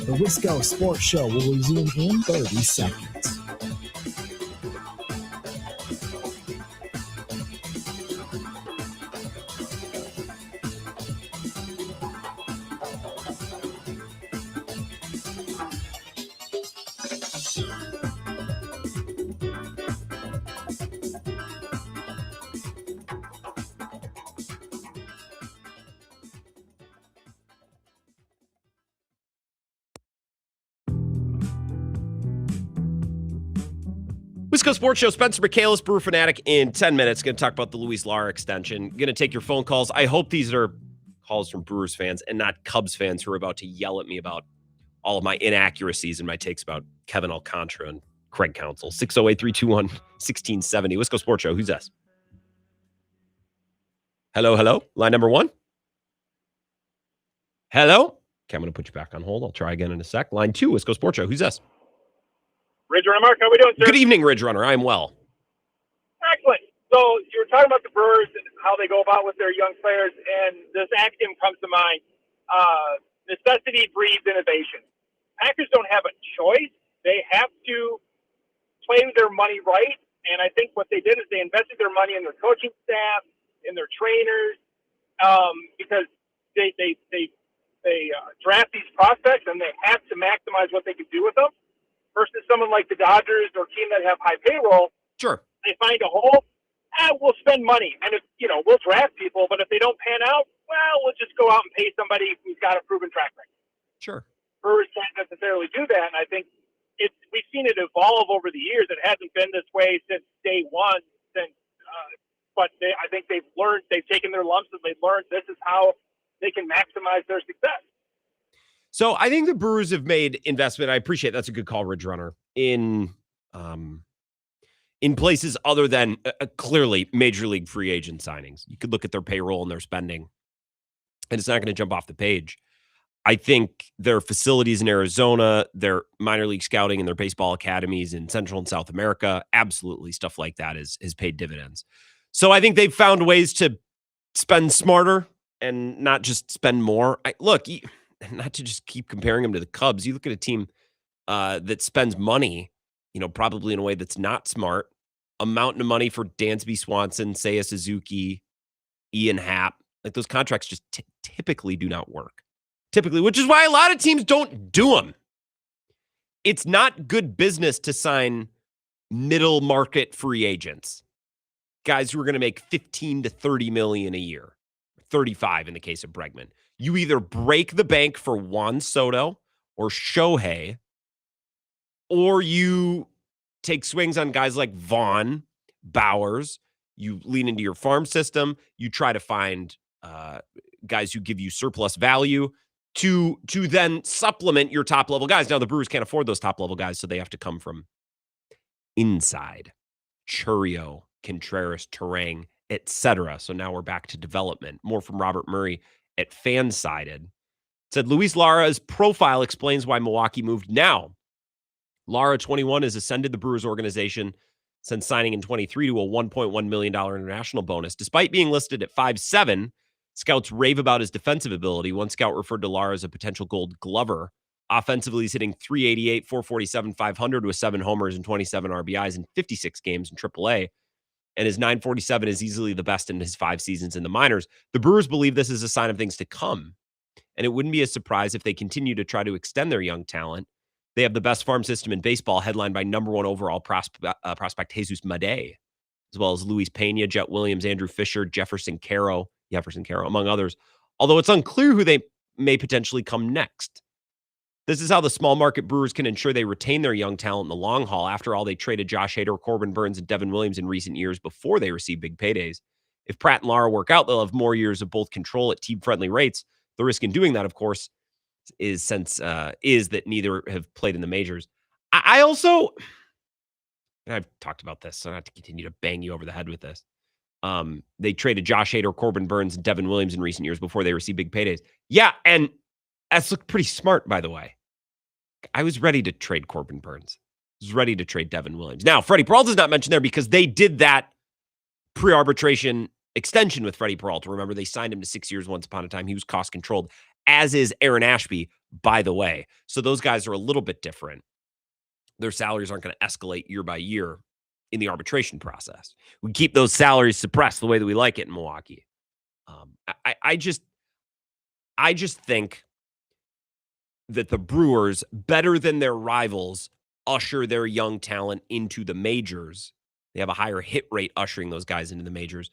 The Wisco Sports Show will resume in 30 seconds. Wisco Sports Show, Spencer Michaelis, Brewer Fanatic, in 10 minutes. Going to talk about the Luis Lara extension. Going to take your phone calls. I hope these are calls from Brewers fans and not Cubs fans who are about to yell at me about all of my inaccuracies and my takes about Kevin Alcantara and Craig Counsell. 608-321-1670. Wisco Sports Show. Who's this? Hello, hello. Line number 1. Hello. Okay, I'm going to put you back on hold. I'll try again in a sec. Line 2, Wisco Sports Show. Who's this? Ridge Runner Mark, how we doing, sir? Good evening, Ridge Runner. I'm well. Excellent. So you were talking about the Brewers and how they go about with their young players, and this axiom comes to mind. Necessity breeds innovation. Packers don't have a choice. They have to play their money right, and I think what they did is they invested their money in their coaching staff, in their trainers, because they draft these prospects, and they have to maximize what they can do with them. Versus someone like the Dodgers or team that have high payroll, sure, they find a hole. We'll spend money, and if we'll draft people, but if they don't pan out, well, we'll just go out and pay somebody who's got a proven track record. Sure, Brewers can't necessarily do that, and I think we've seen it evolve over the years. It hasn't been this way since day one. But I think they've learned, they've taken their lumps, and they've learned this is how they can maximize their success. So I think the Brewers have made investment. I appreciate that's a good call, Ridge Runner, in places other than clearly major league free agent signings. You could look at their payroll and their spending, and it's not going to jump off the page. I think their facilities in Arizona, their minor league scouting and their baseball academies in Central and South America, absolutely stuff like that has paid dividends. So I think they've found ways to spend smarter and not just spend more. Not to just keep comparing them to the Cubs. You look at a team that spends money, probably in a way that's not smart. A mountain of money for Dansby Swanson, Seiya Suzuki, Ian Happ. Like those contracts just typically do not work. Typically, which is why a lot of teams don't do them. It's not good business to sign middle market free agents. Guys who are going to make 15 to 30 million a year. 35 in the case of Bregman. You either break the bank for Juan Soto or Shohei, or you take swings on guys like Vaughn, Bowers. You lean into your farm system. You try to find guys who give you surplus value to then supplement your top-level guys. Now, the Brewers can't afford those top-level guys, so they have to come from inside. Churio, Contreras, Terang, etc. So now we're back to development. More from Robert Murray at Fansided. said Luis Lara's profile explains why Milwaukee moved now. Lara, 21, has ascended the Brewers organization since signing in 23 to a $1.1 million international bonus. Despite being listed at 5'7", scouts rave about his defensive ability. One scout referred to Lara as a potential Gold Glover. Offensively, he's hitting .388, .447, .500 with 7 homers and 27 RBIs in 56 games in AAA. And his .947 is easily the best in his 5 seasons in the minors. The Brewers believe this is a sign of things to come. And it wouldn't be a surprise if they continue to try to extend their young talent. They have the best farm system in baseball, headlined by #1 overall prospect Jesus Madej, as well as Luis Pena, Jet Williams, Andrew Fisher, Jefferson Caro, among others. Although it's unclear who they may potentially come next. This is how the small market Brewers can ensure they retain their young talent in the long haul. After all, they traded Josh Hader, Corbin Burns, and Devin Williams in recent years before they received big paydays. If Pratt and Lara work out, they'll have more years of both control at team-friendly rates. The risk in doing that, of course, is that neither have played in the majors. I also, and I've talked about this, so I don't have to continue to bang you over the head with this. They traded Josh Hader, Corbin Burns, and Devin Williams in recent years before they received big paydays. Yeah, and that's looked pretty smart, by the way. I was ready to trade Corbin Burns. I was ready to trade Devin Williams. Now, Freddie Peralta's not mentioned there because they did that pre-arbitration extension with Freddie Peralta. Remember, they signed him to 6 years once upon a time. He was cost-controlled, as is Aaron Ashby, by the way. So those guys are a little bit different. Their salaries aren't going to escalate year by year in the arbitration process. We keep those salaries suppressed the way that we like it in Milwaukee. I just think that the Brewers, better than their rivals, usher their young talent into the majors. They have a higher hit rate ushering those guys into the majors.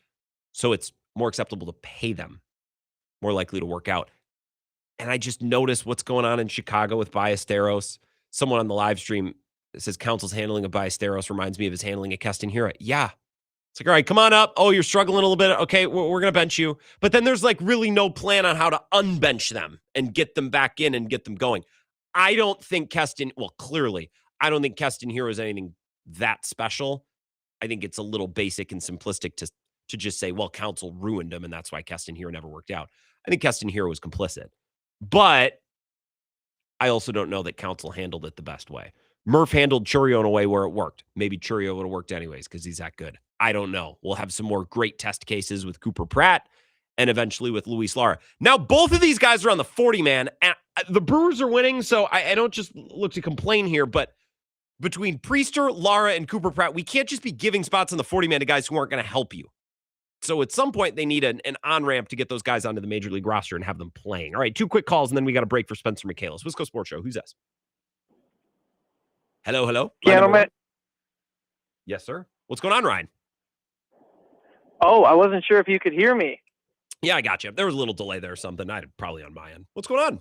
So it's more acceptable to pay them, more likely to work out. And I just noticed what's going on in Chicago with Ballesteros. Someone on the live stream says Council's handling of Ballesteros reminds me of his handling of Keston Hiura. Yeah. It's like, all right, come on up. Oh, you're struggling a little bit. Okay, we're going to bench you. But then there's like really no plan on how to unbench them and get them back in and get them going. I don't think Keston, well, clearly, I don't think Keston Hiura is anything that special. I think it's a little basic and simplistic to just say, well, Council ruined him, and that's why Keston Hiura never worked out. I think Keston Hiura was complicit. But I also don't know that Council handled it the best way. Murph handled Churio in a way where it worked. Maybe Churio would have worked anyways because he's that good. I don't know. We'll have some more great test cases with Cooper Pratt and eventually with Luis Lara. Now, both of these guys are on the 40-man. And the Brewers are winning, so I don't just look to complain here, but between Priester, Lara, and Cooper Pratt, we can't just be giving spots on the 40-man to guys who aren't going to help you. So at some point, they need an on-ramp to get those guys onto the Major League roster and have them playing. All right, 2 quick calls, and then we got a break for Spencer Michaelis. Wisco Sports Show. Who's this? Hello? Gentlemen. Yes, sir. What's going on, Ryan? Oh, I wasn't sure if you could hear me. Yeah, I got you. There was a little delay there or something. Probably on my end. What's going on?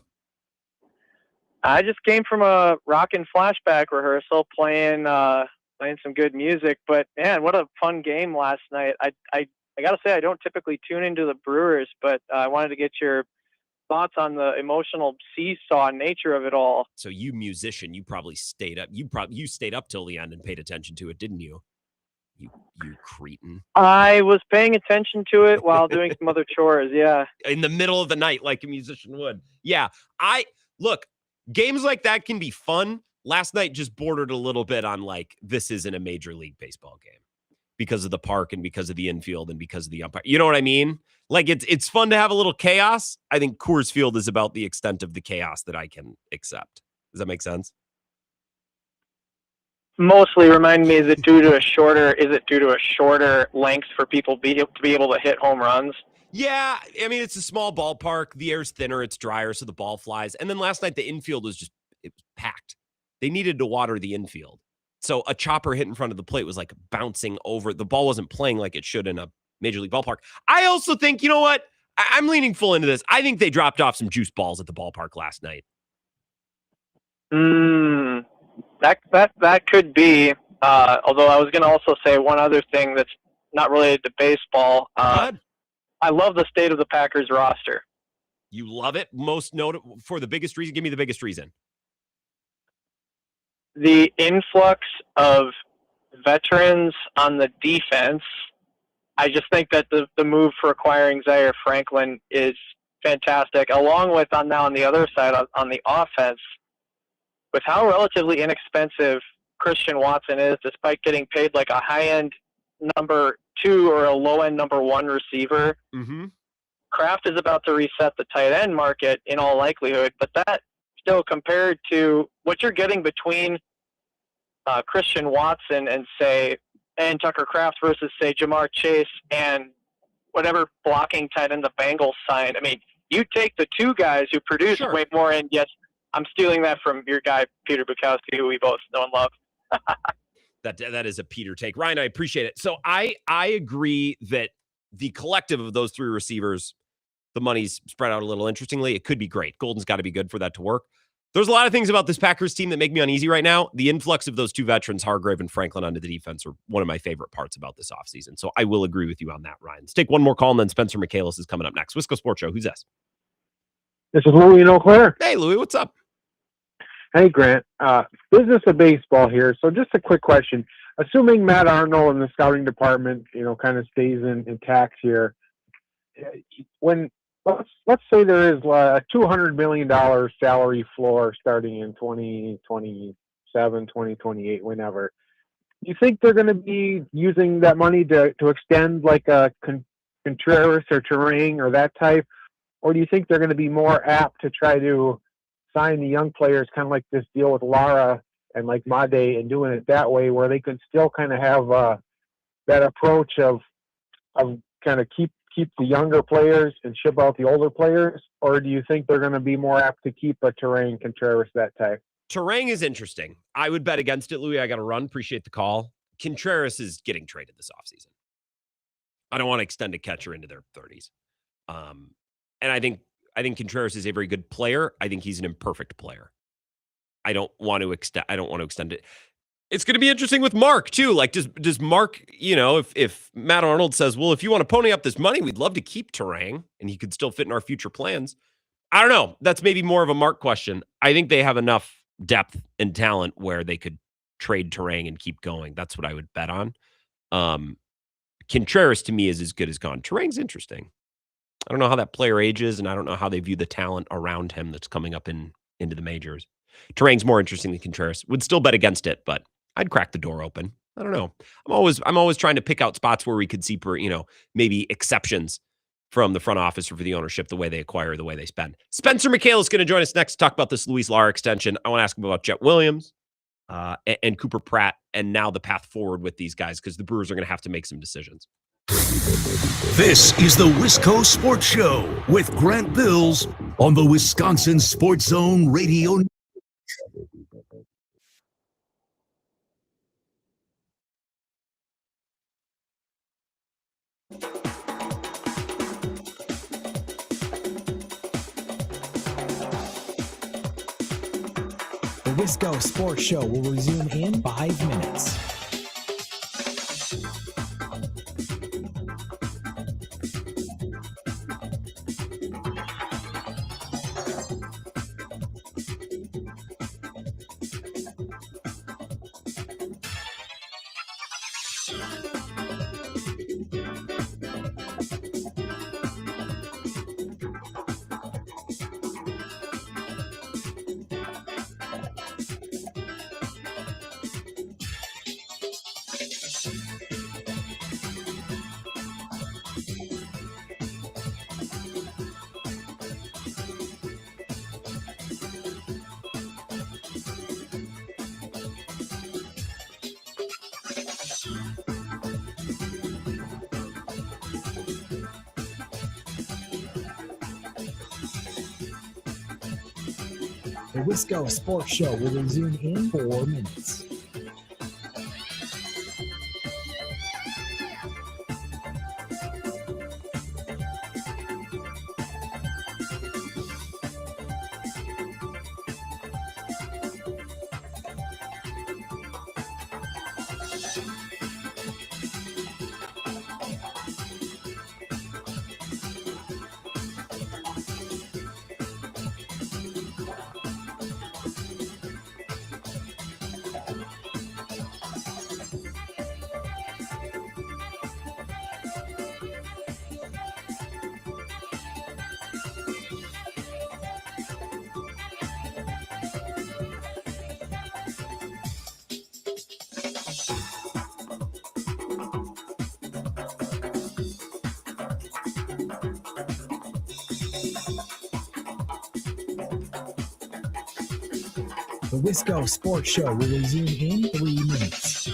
I just came from a rockin' flashback rehearsal playing some good music. But, man, what a fun game last night. I got to say, I don't typically tune into the Brewers, but I wanted to get your thoughts on the emotional seesaw nature of it all. So you musician, you probably stayed up. You stayed up till the end and paid attention to it, didn't you? You cretin. I was paying attention to it while doing some other chores, yeah. In the middle of the night, like a musician would. Yeah. Look, games like that can be fun. Last night just bordered a little bit on like, this isn't a Major League Baseball game because of the park and because of the infield and because of the umpire. You know what I mean? Like it's fun to have a little chaos. I think Coors Field is about the extent of the chaos that I can accept. Does that make sense? Mostly remind me, is it due to a shorter length for people to be able to hit home runs? Yeah, I mean, it's a small ballpark. The air's thinner, it's drier, so the ball flies. And then last night, the infield was it was packed. They needed to water the infield. So a chopper hit in front of the plate was like bouncing over. The ball wasn't playing like it should in a Major League ballpark. I also think, you know what? I'm leaning full into this. I think they dropped off some juice balls at the ballpark last night. That could be. Although I was going to also say one other thing that's not related to baseball. I love the state of the Packers roster. You love it? Most notable for the biggest reason? Give me the biggest reason. The influx of veterans on the defense. I just think that the move for acquiring Zaire Franklin is fantastic. Along with on the other side on the offense, with how relatively inexpensive Christian Watson is, despite getting paid like a high-end number 2 or a low-end number 1 receiver. Mm-hmm. Kraft is about to reset the tight end market in all likelihood, but that still compared to what you're getting between Christian Watson and Tucker Kraft versus, say, Jamar Chase and whatever blocking tight end the Bengals signed. I mean, you take the 2 guys who produce way more, and yes, I'm stealing that from your guy, Peter Bukowski, who we both know and love. That is a Peter take. Ryan, I appreciate it. So I agree that the collective of those 3 receivers, the money's spread out a little interestingly. It could be great. Golden's got to be good for that to work. There's a lot of things about this Packers team that make me uneasy right now. The influx of those 2 veterans, Hargrave and Franklin, onto the defense are one of my favorite parts about this offseason. So I will agree with you on that, Ryan. Let's take one more call, and then Spencer Michaelis is coming up next. Wisco Sports Show. Who's this? This is Louie in Eau Claire. Hey, Louie, what's up? Hey, Grant. Business of baseball here. So just a quick question. Assuming Matt Arnold and the scouting department, kind of stays intact here, when let's say there is a $200 million salary floor starting in 2027, 2028, whenever, do you think they're going to be using that money to extend like a Contreras or Terang or that type? Or do you think they're going to be more apt to try to sign the young players, kind of like this deal with Lara and like Made, and doing it that way where they could still kind of have that approach of kind of keep the younger players and ship out the older players? Or do you think they're going to be more apt to keep a Terang, Contreras, that type? Terang is interesting. I would bet against it, Louis. I got to run. Appreciate the call. Contreras is getting traded this offseason. I don't want to extend a catcher into their 30s. And I think Contreras is a very good player. I think he's an imperfect player. I don't want to extend it. It's going to be interesting with Mark too. Like, does Mark, if Matt Arnold says, well, if you want to pony up this money, we'd love to keep Terang and he could still fit in our future plans. I don't know. That's maybe more of a Mark question. I think they have enough depth and talent where they could trade Terang and keep going. That's what I would bet on. Contreras to me is as good as gone. Terang's interesting. I don't know how that player ages, and I don't know how they view the talent around him that's coming up into the majors. Terang's more interesting than Contreras. Would still bet against it, but I'd crack the door open. I don't know. I'm always trying to pick out spots where we could see, maybe exceptions from the front office or for the ownership, the way they acquire, the way they spend. Spencer Michaelis is going to join us next to talk about this Luis Lara extension. I want to ask him about Jet Williams and Cooper Pratt, and now the path forward with these guys, because the Brewers are going to have to make some decisions. This is the Wisco Sports Show with Grant Bills on the Wisconsin Sports Zone Radio. The Wisco Sports Show will resume in 5 minutes. The Wisco Sports Show will resume in 4 minutes. The Wisco Sports Show will resume in 3 minutes.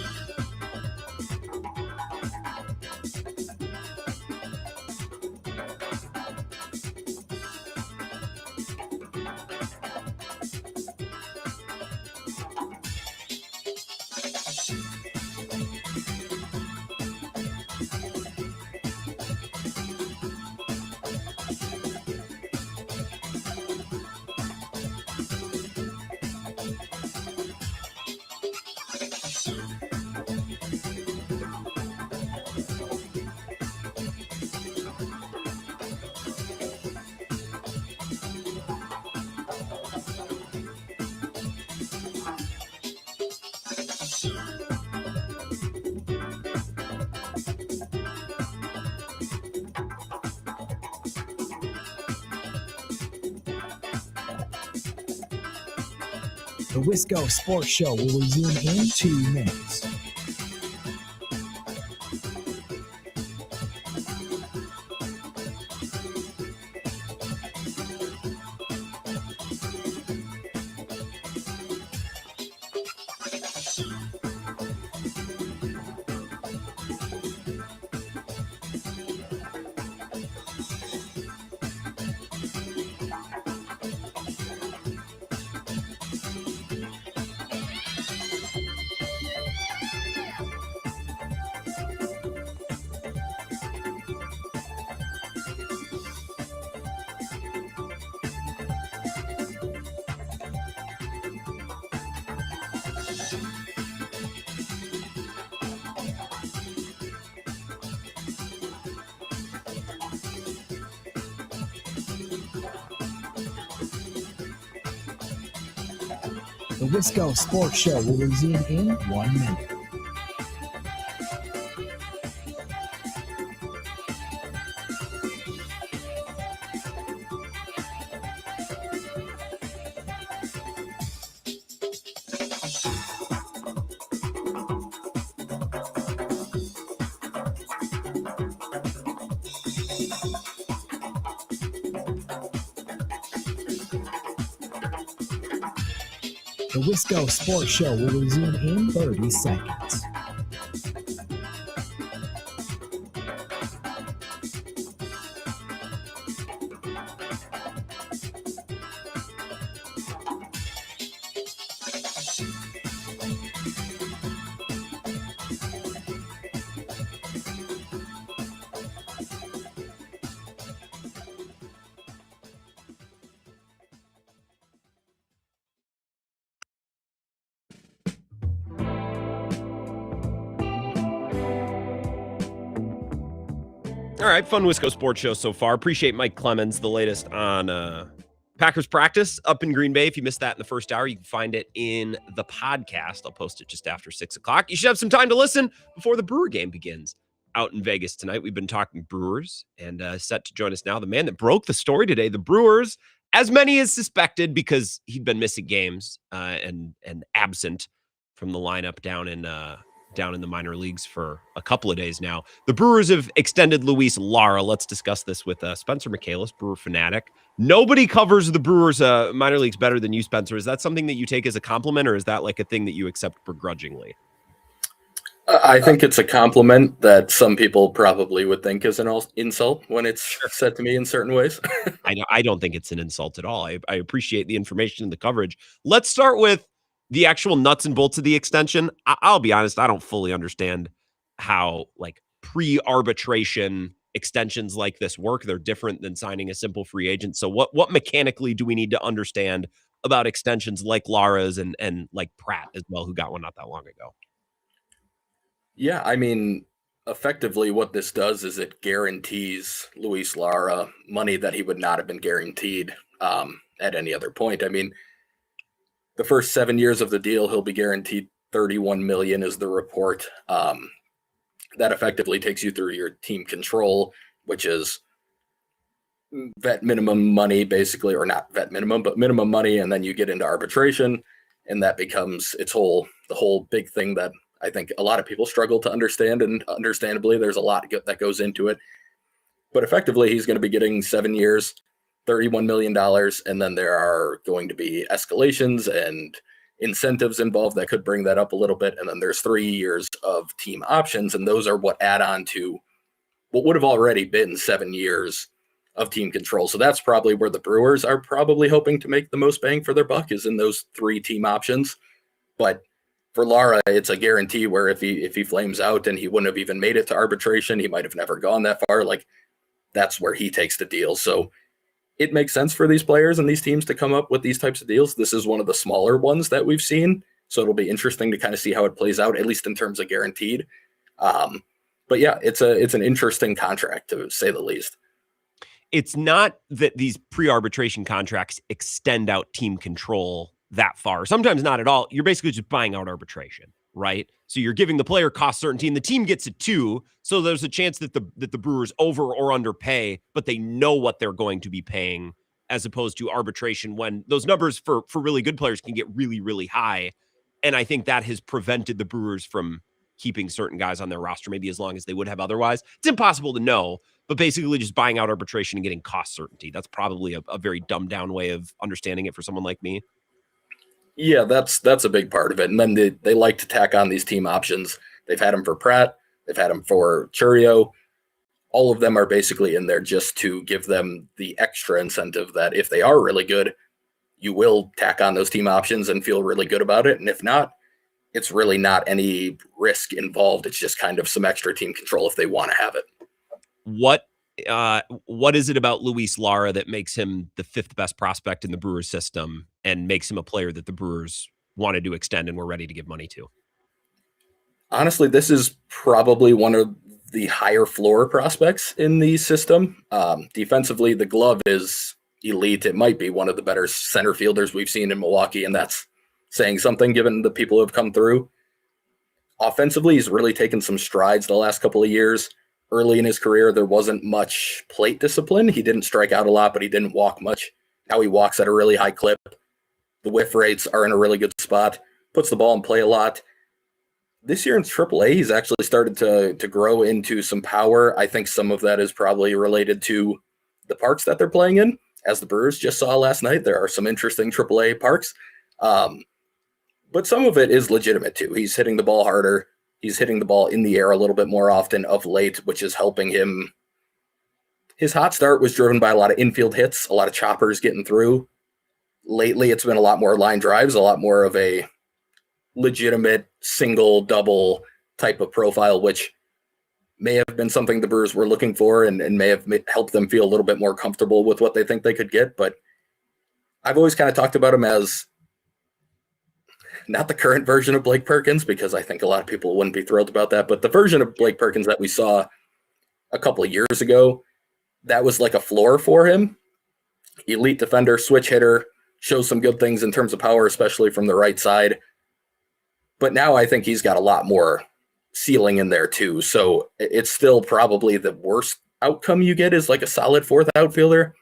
The Wisco Sports Show will resume in 2 minutes. The Wisco Sports Show will resume in 1 minute. The Wisco Sports Show will resume in 30 seconds. All right, fun Wisco Sports Show so far. Appreciate Mike Clemens, the latest on Packers practice up in Green Bay. If you missed that in the first hour, you can find it in the podcast. I'll post it just after 6 o'clock. You should have some time to listen before the Brewer game begins out in Vegas tonight. We've been talking Brewers, and set to join us now, the man that broke the story today. The Brewers, as many as suspected, because he'd been missing games and absent from the lineup down in the minor leagues for a couple of days now. The Brewers have extended Luis Lara. Let's discuss this with Spencer Michaelis, Brewer fanatic. Nobody covers the Brewers minor leagues better than you, Spencer. Is that something that you take as a compliment, or is that like a thing that you accept begrudgingly? I think it's a compliment that some people probably would think is an insult when it's said to me in certain ways. I don't think it's an insult at all. I appreciate the information and the coverage. Let's start with the actual nuts and bolts of the extension. I'll be honest, I don't fully understand how like pre-arbitration extensions like this work. They're different than signing a simple free agent. So what mechanically do we need to understand about extensions like Lara's and like Pratt as well, who got one not that long ago? Yeah, I mean, effectively what this does is it guarantees Luis Lara money that he would not have been guaranteed at any other point. I mean, the first 7 years of the deal, he'll be guaranteed $31 million is the report. That effectively takes you through your team control, which is vet minimum money, basically, or not vet minimum, but minimum money. And then you get into arbitration, and that becomes the whole big thing that I think a lot of people struggle to understand. And understandably, there's a lot that goes into it. But effectively, he's going to be getting 7 years, $31 million, and then there are going to be escalations and incentives involved that could bring that up a little bit. And then there's 3 years of team options, and those are what add on to what would have already been 7 years of team control. So that's probably where the Brewers are probably hoping to make the most bang for their buck, is in those 3 team options. But for Lara, it's a guarantee where if he flames out and he wouldn't have even made it to arbitration, he might have never gone that far. Like, that's where he takes the deal. So it makes sense for these players and these teams to come up with these types of deals. This is one of the smaller ones that we've seen. So it'll be interesting to kind of see how it plays out, at least in terms of guaranteed. But yeah, it's an interesting contract, to say the least. It's not that these pre-arbitration contracts extend out team control that far. Sometimes not at all. You're basically just buying out arbitration, right? So you're giving the player cost certainty, and the team gets it too. So there's a chance that the Brewers over or underpay, but they know what they're going to be paying, as opposed to arbitration, when those numbers for really good players can get really, really high. And I think that has prevented the Brewers from keeping certain guys on their roster maybe as long as they would have otherwise. It's impossible to know, but basically just buying out arbitration and getting cost certainty. That's probably a very dumbed down way of understanding it for someone like me. Yeah, that's a big part of it. And then they like to tack on these team options. They've had them for Pratt. They've had them for Churio. All of them are basically in there just to give them the extra incentive that if they are really good, you will tack on those team options and feel really good about it. And if not, it's really not any risk involved. It's just kind of some extra team control if they want to have it. What is it about Luis Lara that makes him the 5th best prospect in the Brewers system and makes him a player that the Brewers wanted to extend and were ready to give money to? Honestly, this is probably one of the higher floor prospects in the system. Defensively, the glove is elite. It might be one of the better center fielders we've seen in Milwaukee, and that's saying something given the people who have come through. Offensively, he's really taken some strides the last couple of years. Early in his career, there wasn't much plate discipline. He didn't strike out a lot, but he didn't walk much. Now he walks at a really high clip. The whiff rates are in a really good spot. Puts the ball in play a lot. This year in AAA, he's actually started to grow into some power. I think some of that is probably related to the parks that they're playing in. As the Brewers just saw last night, there are some interesting AAA parks. But some of it is legitimate too. He's hitting the ball harder. He's hitting the ball in the air a little bit more often of late, which is helping him. His hot start was driven by a lot of infield hits, a lot of choppers getting through. Lately, it's been a lot more line drives, a lot more of a legitimate single, double type of profile, which may have been something the Brewers were looking for and may have helped them feel a little bit more comfortable with what they think they could get. But I've always kind of talked about him as not the current version of Blake Perkins, because I think a lot of people wouldn't be thrilled about that, but the version of Blake Perkins that we saw a couple of years ago, that was like a floor for him. Elite defender, switch hitter, shows some good things in terms of power, especially from the right side. But now I think he's got a lot more ceiling in there too. So it's still probably the worst outcome you get is like a solid 4th outfielder.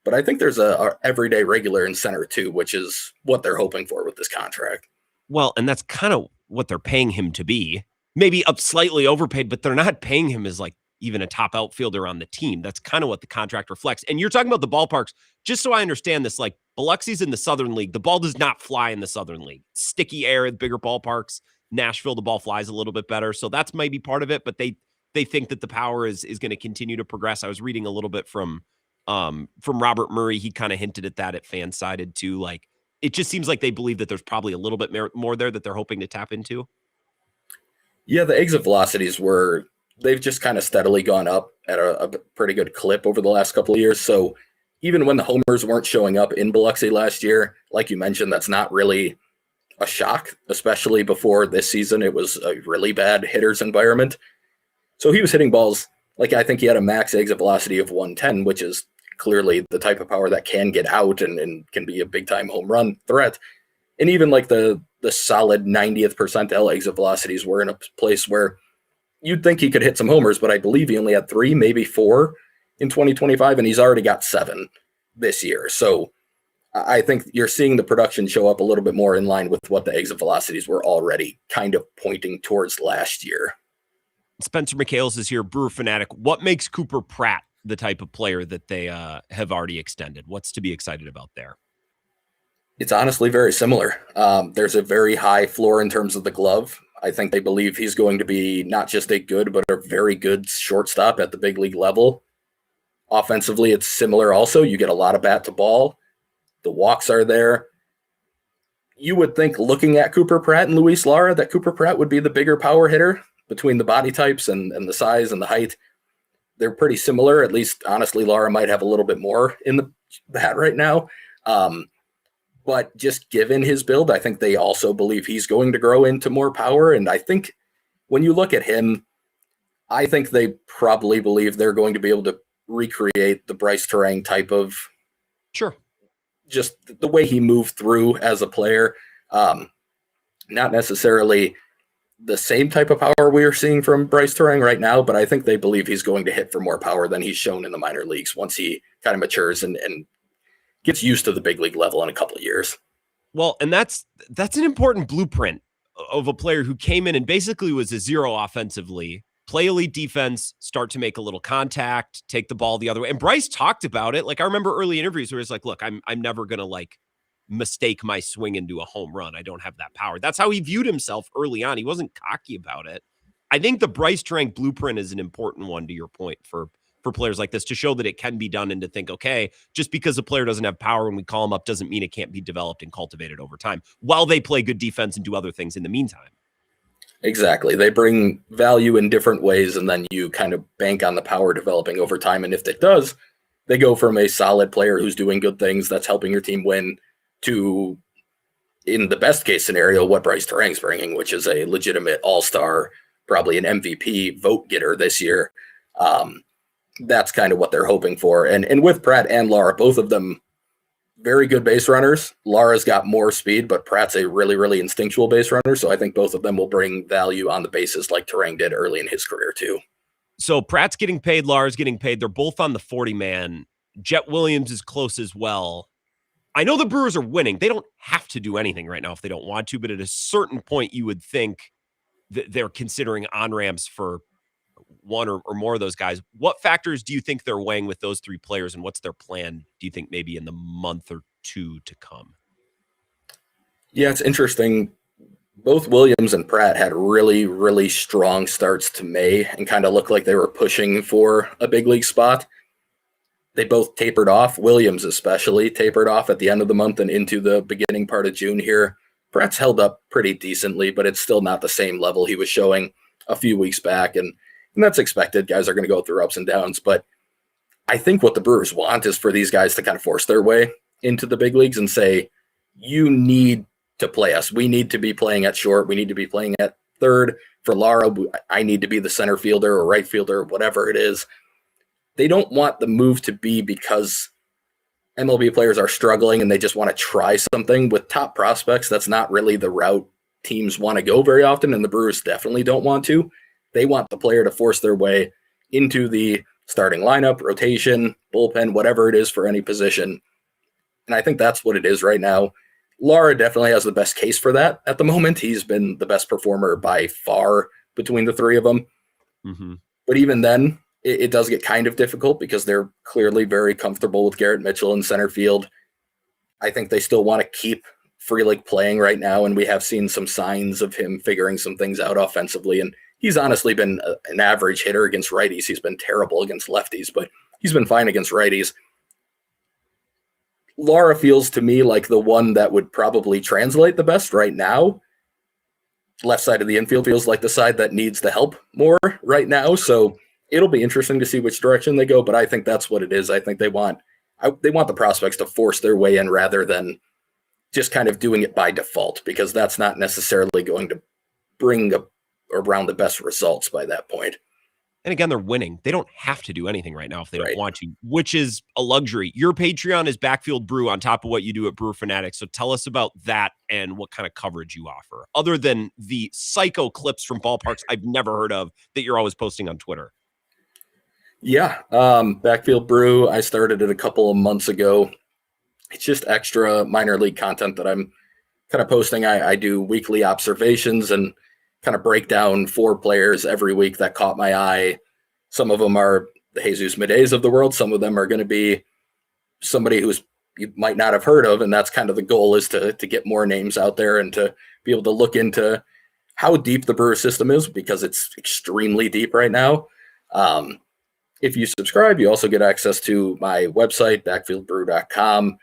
But I think there's a everyday regular in center too, which is what they're hoping for with this contract. Well, and that's kind of what they're paying him to be. Maybe up slightly overpaid, but they're not paying him as like even a top outfielder on the team. That's kind of what the contract reflects. And you're talking about the ballparks. Just so I understand this, like Biloxi's in the Southern League. The ball does not fly in the Southern League. Sticky air, bigger ballparks. Nashville, the ball flies a little bit better. So that's maybe part of it, but they think that the power is going to continue to progress. I was reading a little bit from Robert Murray. He kind of hinted at that at Fansided too. Like, it just seems like they believe that there's probably a little bit more there that they're hoping to tap into. Yeah, the exit velocities they've just kind of steadily gone up at a pretty good clip over the last couple of years. So even when the homers weren't showing up in Biloxi last year, like you mentioned, that's not really a shock, especially before this season. It was a really bad hitter's environment. So he was hitting balls, like I think he had a max exit velocity of 110, which is clearly the type of power that can get out and can be a big time home run threat. And even like the solid 90th percentile exit velocities were in a place where you'd think he could hit some homers, but I believe he only had 3, maybe 4 in 2025, and he's already got 7 this year. So I think you're seeing the production show up a little bit more in line with what the exit velocities were already kind of pointing towards last year. Spencer Michaelis is here, Brewer Fanatic. What makes Cooper Pratt the type of player that they have already extended? What's to be excited about there? It's honestly very similar. There's a very high floor in terms of the glove. I think they believe he's going to be not just a good, but a very good shortstop at the big league level. Offensively, it's similar also. You get a lot of bat to ball. The walks are there. You would think, looking at Cooper Pratt and Luis Lara, that Cooper Pratt would be the bigger power hitter between the body types and the size and the height. They're pretty similar. At least, honestly, Lara might have a little bit more in the bat right now. But just given his build, I think they also believe he's going to grow into more power. And I think when you look at him, I think they probably believe they're going to be able to recreate the Bryce Terang type of, sure, just the way he moved through as a player. Not necessarily the same type of power we are seeing from Bryce Terang right now, but I think they believe he's going to hit for more power than he's shown in the minor leagues once he kind of matures and gets used to the big league level in a couple of years. Well, and that's an important blueprint of a player who came in and basically was a zero offensively, play elite defense, start to make a little contact, take the ball the other way. And Bryce talked about it. Like, I remember early interviews where he's like, look, I'm never going to like mistake my swing into a home run. I don't have that power. That's how he viewed himself early on. He wasn't cocky about it. I think the Bryce Terang blueprint is an important one, to your point, for players like this, to show that it can be done and to think, okay, just because a player doesn't have power when we call him up doesn't mean it can't be developed and cultivated over time while they play good defense and do other things in the meantime. Exactly. They bring value in different ways, and then you kind of bank on the power developing over time. And if it does, they go from a solid player who's doing good things that's helping your team win to, in the best case scenario, what Bryce Terang's bringing, which is a legitimate all-star, probably an MVP vote getter this year. That's kind of what they're hoping for. And with Pratt and Lara, both of them very good base runners. Lara's got more speed, but Pratt's a really, really instinctual base runner. So I think both of them will bring value on the bases like Terang did early in his career too. So Pratt's getting paid, Lara's getting paid. They're both on the 40-man. Jet Williams is close as well. I know the Brewers are winning. They don't have to do anything right now if they don't want to, but at a certain point you would think that they're considering on-ramps for one or more of those guys. What factors do you think they're weighing with those three players, and what's their plan, do you think, maybe in the month or two to come? Yeah, it's interesting. Both Williams and Pratt had really, really strong starts to May and kind of looked like they were pushing for a big league spot. They both tapered off. Williams especially tapered off at the end of the month and into the beginning part of June here. Pratt's held up pretty decently, but it's still not the same level he was showing a few weeks back. And that's expected. Guys are going to go through ups and downs. But I think what the Brewers want is for these guys to kind of force their way into the big leagues and say, you need to play us. We need to be playing at short. We need to be playing at third. For Lara, I need to be the center fielder or right fielder, whatever it is. They don't want the move to be because MLB players are struggling and they just want to try something with top prospects. That's not really the route teams want to go very often, and the Brewers definitely don't want to. They want the player to force their way into the starting lineup, rotation, bullpen, whatever it is for any position. And I think that's what it is right now. Lara definitely has the best case for that at the moment. He's been the best performer by far between the three of them. Mm-hmm. But even then, it does get kind of difficult because they're clearly very comfortable with Garrett Mitchell in center field. I think they still want to keep Frelick playing right now, and we have seen some signs of him figuring some things out offensively. And he's honestly been an average hitter against righties. He's been terrible against lefties, but he's been fine against righties. Lara feels to me like the one that would probably translate the best right now. Left side of the infield feels like the side that needs the help more right now. So it'll be interesting to see which direction they go, but I think that's what it is. I think they want the prospects to force their way in rather than just kind of doing it by default, because that's not necessarily going to bring around the best results by that point. And again, they're winning. They don't have to do anything right now if they don't want to, which is a luxury. Your Patreon is Backfield Brew on top of what you do at Brewer Fanatics. So tell us about that and what kind of coverage you offer, other than the psycho clips from ballparks I've never heard of that you're always posting on Twitter. Yeah, Backfield Brew, I started it a couple of months ago. It's just extra minor league content that I'm kind of posting. I do weekly observations and kind of break down 4 players every week that caught my eye. Some of them are the Jesus Medeas of the world. Some of them are going to be somebody who's, you might not have heard of. And that's kind of the goal, is to get more names out there and to be able to look into how deep the Brewers system is, because it's extremely deep right now. If you subscribe, you also get access to my website, backfieldbrew.com,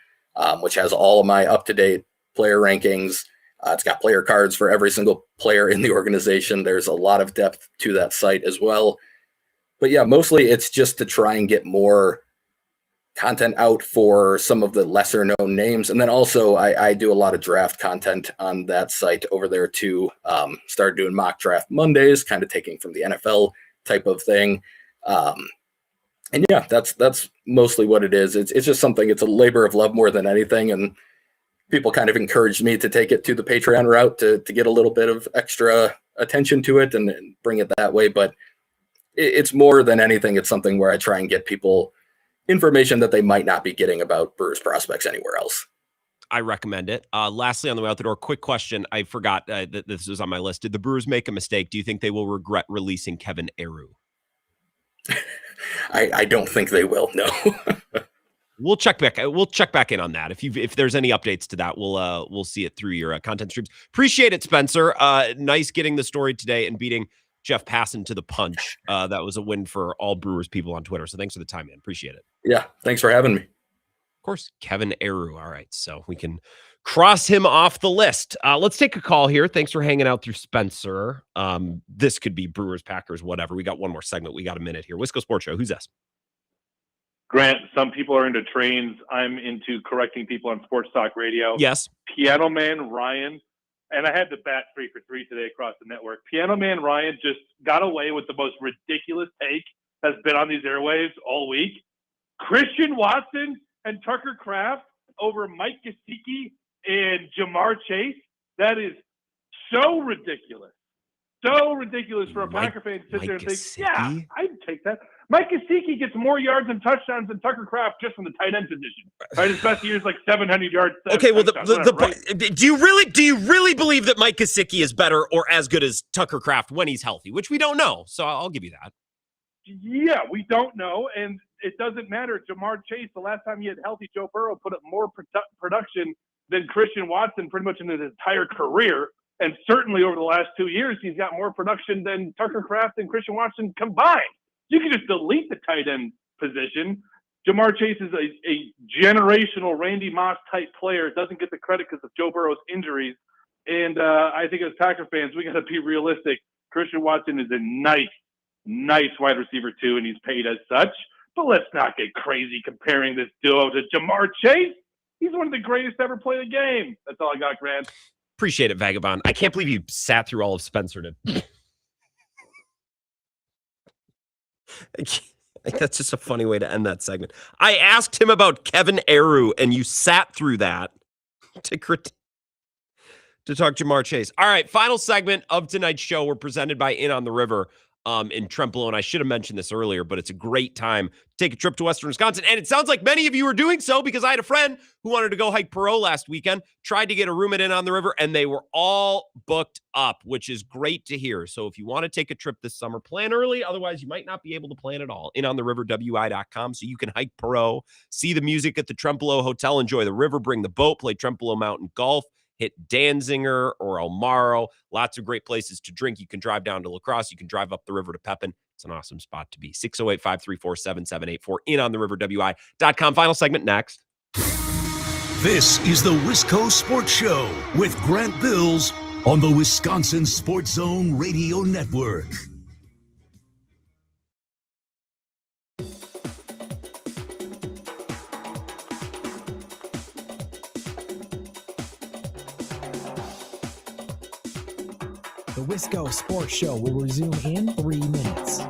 which has all of my up-to-date player rankings. It's got player cards for every single player in the organization. There's a lot of depth to that site as well. But yeah, mostly it's just to try and get more content out for some of the lesser known names. And then also I do a lot of draft content on that site over there too. Started doing mock draft Mondays, kind of taking from the NFL type of thing. And yeah, that's mostly what it is. It's just something, it's a labor of love more than anything. And people kind of encouraged me to take it to the Patreon route to get a little bit of extra attention to it and bring it that way. But it's more than anything, it's something where I try and get people information that they might not be getting about Brewers prospects anywhere else. I recommend it. Lastly, on the way out the door, quick question. I forgot that this was on my list. Did the Brewers make a mistake? Do you think they will regret releasing Kevin Eru? I don't think they will. No. We'll check back in on that. If there's any updates to that, we'll see it through your content streams. Appreciate it, Spencer. Nice getting the story today and beating Jeff Passan to the punch. That was a win for all Brewers people on Twitter. So thanks for the time, man. Appreciate it. Yeah, thanks for having me. Of course, Kevin Eru. All right, so we can cross him off the list. Let's take a call here. Thanks for hanging out through Spencer. This could be Brewers, Packers, whatever. We got one more segment. We got a minute here. Wisco Sports Show. Who's this? Grant, some people are into trains. I'm into correcting people on Sports Talk Radio. Yes. Piano Man Ryan, and I had to bat 3 for 3 today across the network. Piano Man Ryan just got away with the most ridiculous take that's been on these airwaves all week. Christian Watson and Tucker Kraft over Mike Gesicki and Jamar Chase. That is so ridiculous. So ridiculous for a Packer fan to sit there and think, yeah, I'd take that. Mike Gesicki gets more yards and touchdowns than Tucker Kraft just from the tight end position. Right, his best year is like 700 yards. Okay, well, do you really believe that Mike Gesicki is better or as good as Tucker Kraft when he's healthy? Which we don't know, so I'll give you that. Yeah, we don't know, and it doesn't matter. Jamar Chase, the last time he had healthy Joe Burrow, put up more production than Christian Watson pretty much in his entire career. And certainly over the last 2 years, he's got more production than Tucker Kraft and Christian Watson combined. You can just delete the tight end position. Jamar Chase is a generational Randy Moss type player. Doesn't get the credit because of Joe Burrow's injuries. And I think as Packer fans, we got to be realistic. Christian Watson is a nice wide receiver too, and he's paid as such. But let's not get crazy comparing this duo to Jamar Chase. He's one of the greatest to ever play the game. That's all I got, Grant. Appreciate it, Vagabond. I can't believe you sat through all of Spencer to. That's just a funny way to end that segment. I asked him about Kevin Eru, and you sat through that to talk Jamar Chase. All right, final segment of tonight's show. We're presented by Inn on the River in Trempealeau, and I should have mentioned this earlier, but it's a great time to take a trip to Western Wisconsin, and it sounds like many of you are doing so because I had a friend who wanted to go hike Perot last weekend, tried to get a room at Inn on the River, and they were all booked up, which is great to hear. So if you want to take a trip this summer, plan early. Otherwise, you might not be able to plan at all. InnOnTheRiverWI.com so you can hike Perot, see the music at the Trempealeau Hotel, enjoy the river, bring the boat, play Trempealeau Mountain Golf, hit Danziger or Elmaro. Lots of great places to drink. You can drive down to La Crosse. You can drive up the river to Pepin. It's an awesome spot to be. 608-534-7784. InnOnTheRiverWI.com. Final segment next. This is the Wisco Sports Show with Grant Bills on the Wisconsin Sports Zone Radio Network. The Wisco Sports Show will resume in 3 minutes.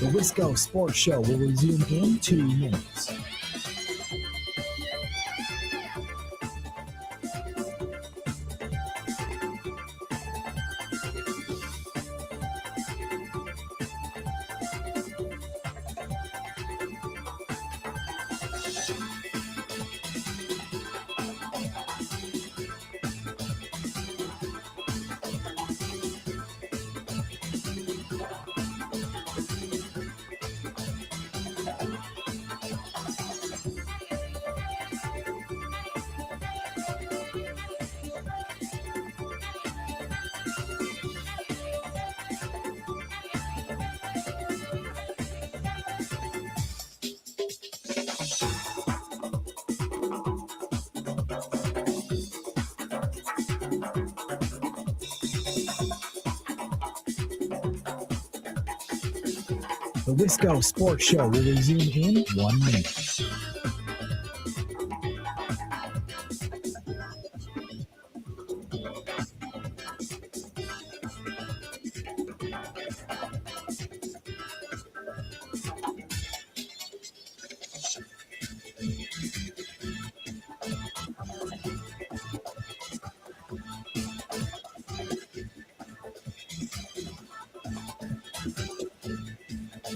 The Wisco Sports Show will resume in 2 minutes. The Wisco Sports Show will resume in 1 minute.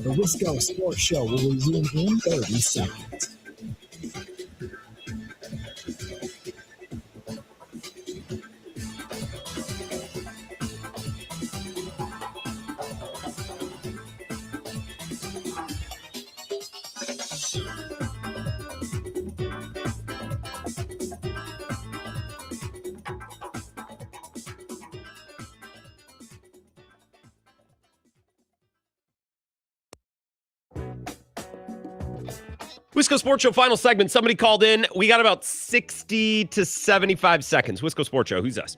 The Wisco Sports Show will resume in 30 seconds. Wisco Sports Show final segment. Somebody called in. We got about 60 to 75 seconds. Wisco Sports Show. Who's us?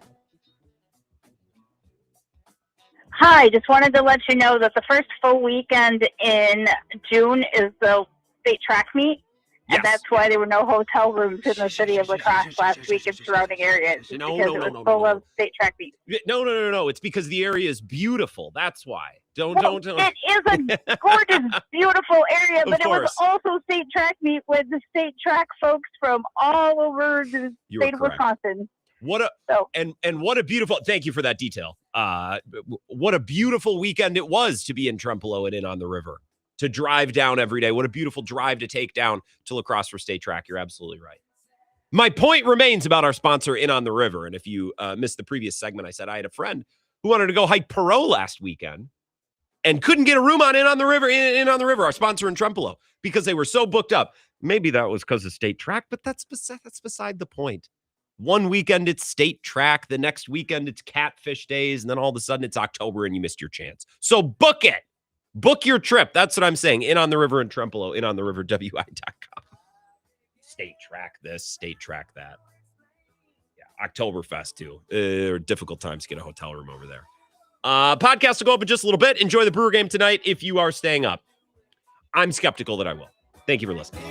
Hi, just wanted to let you know that the first full weekend in June is the state track meet. Yes. And that's why there were no hotel rooms in the city of La Crosse last week and surrounding areas. No, because no, it no, was no, full no. of state track meets. No. It's because the area is beautiful. That's why. Don't. It is a gorgeous, beautiful area, but it was also state track meet with the state track folks from all over the You are state of correct. Wisconsin. What a and what a beautiful. Thank you for that detail. What a beautiful weekend it was to be in Trempealeau and in on the river, to drive down every day. What a beautiful drive to take down to La Crosse for state track. You're absolutely right. My point remains about our sponsor, In on the River. And if you missed the previous segment, I said I had a friend who wanted to go hike Perot last weekend and couldn't get a room on In on the River, In on the River, our sponsor in Trempealeau, because they were so booked up. Maybe that was because of state track, but that's beside the point. One weekend it's state track, the next weekend it's catfish days, and then all of a sudden it's October and you missed your chance. So book it. Book your trip. That's what I'm saying. In on the River in Trempealeau, inontheriverwi.com. State track this, state track that. Yeah, Oktoberfest too. Difficult times to get a hotel room over there. Podcast will go up in just a little bit. Enjoy the Brewer game tonight if you are staying up. I'm skeptical that I will. Thank you for listening.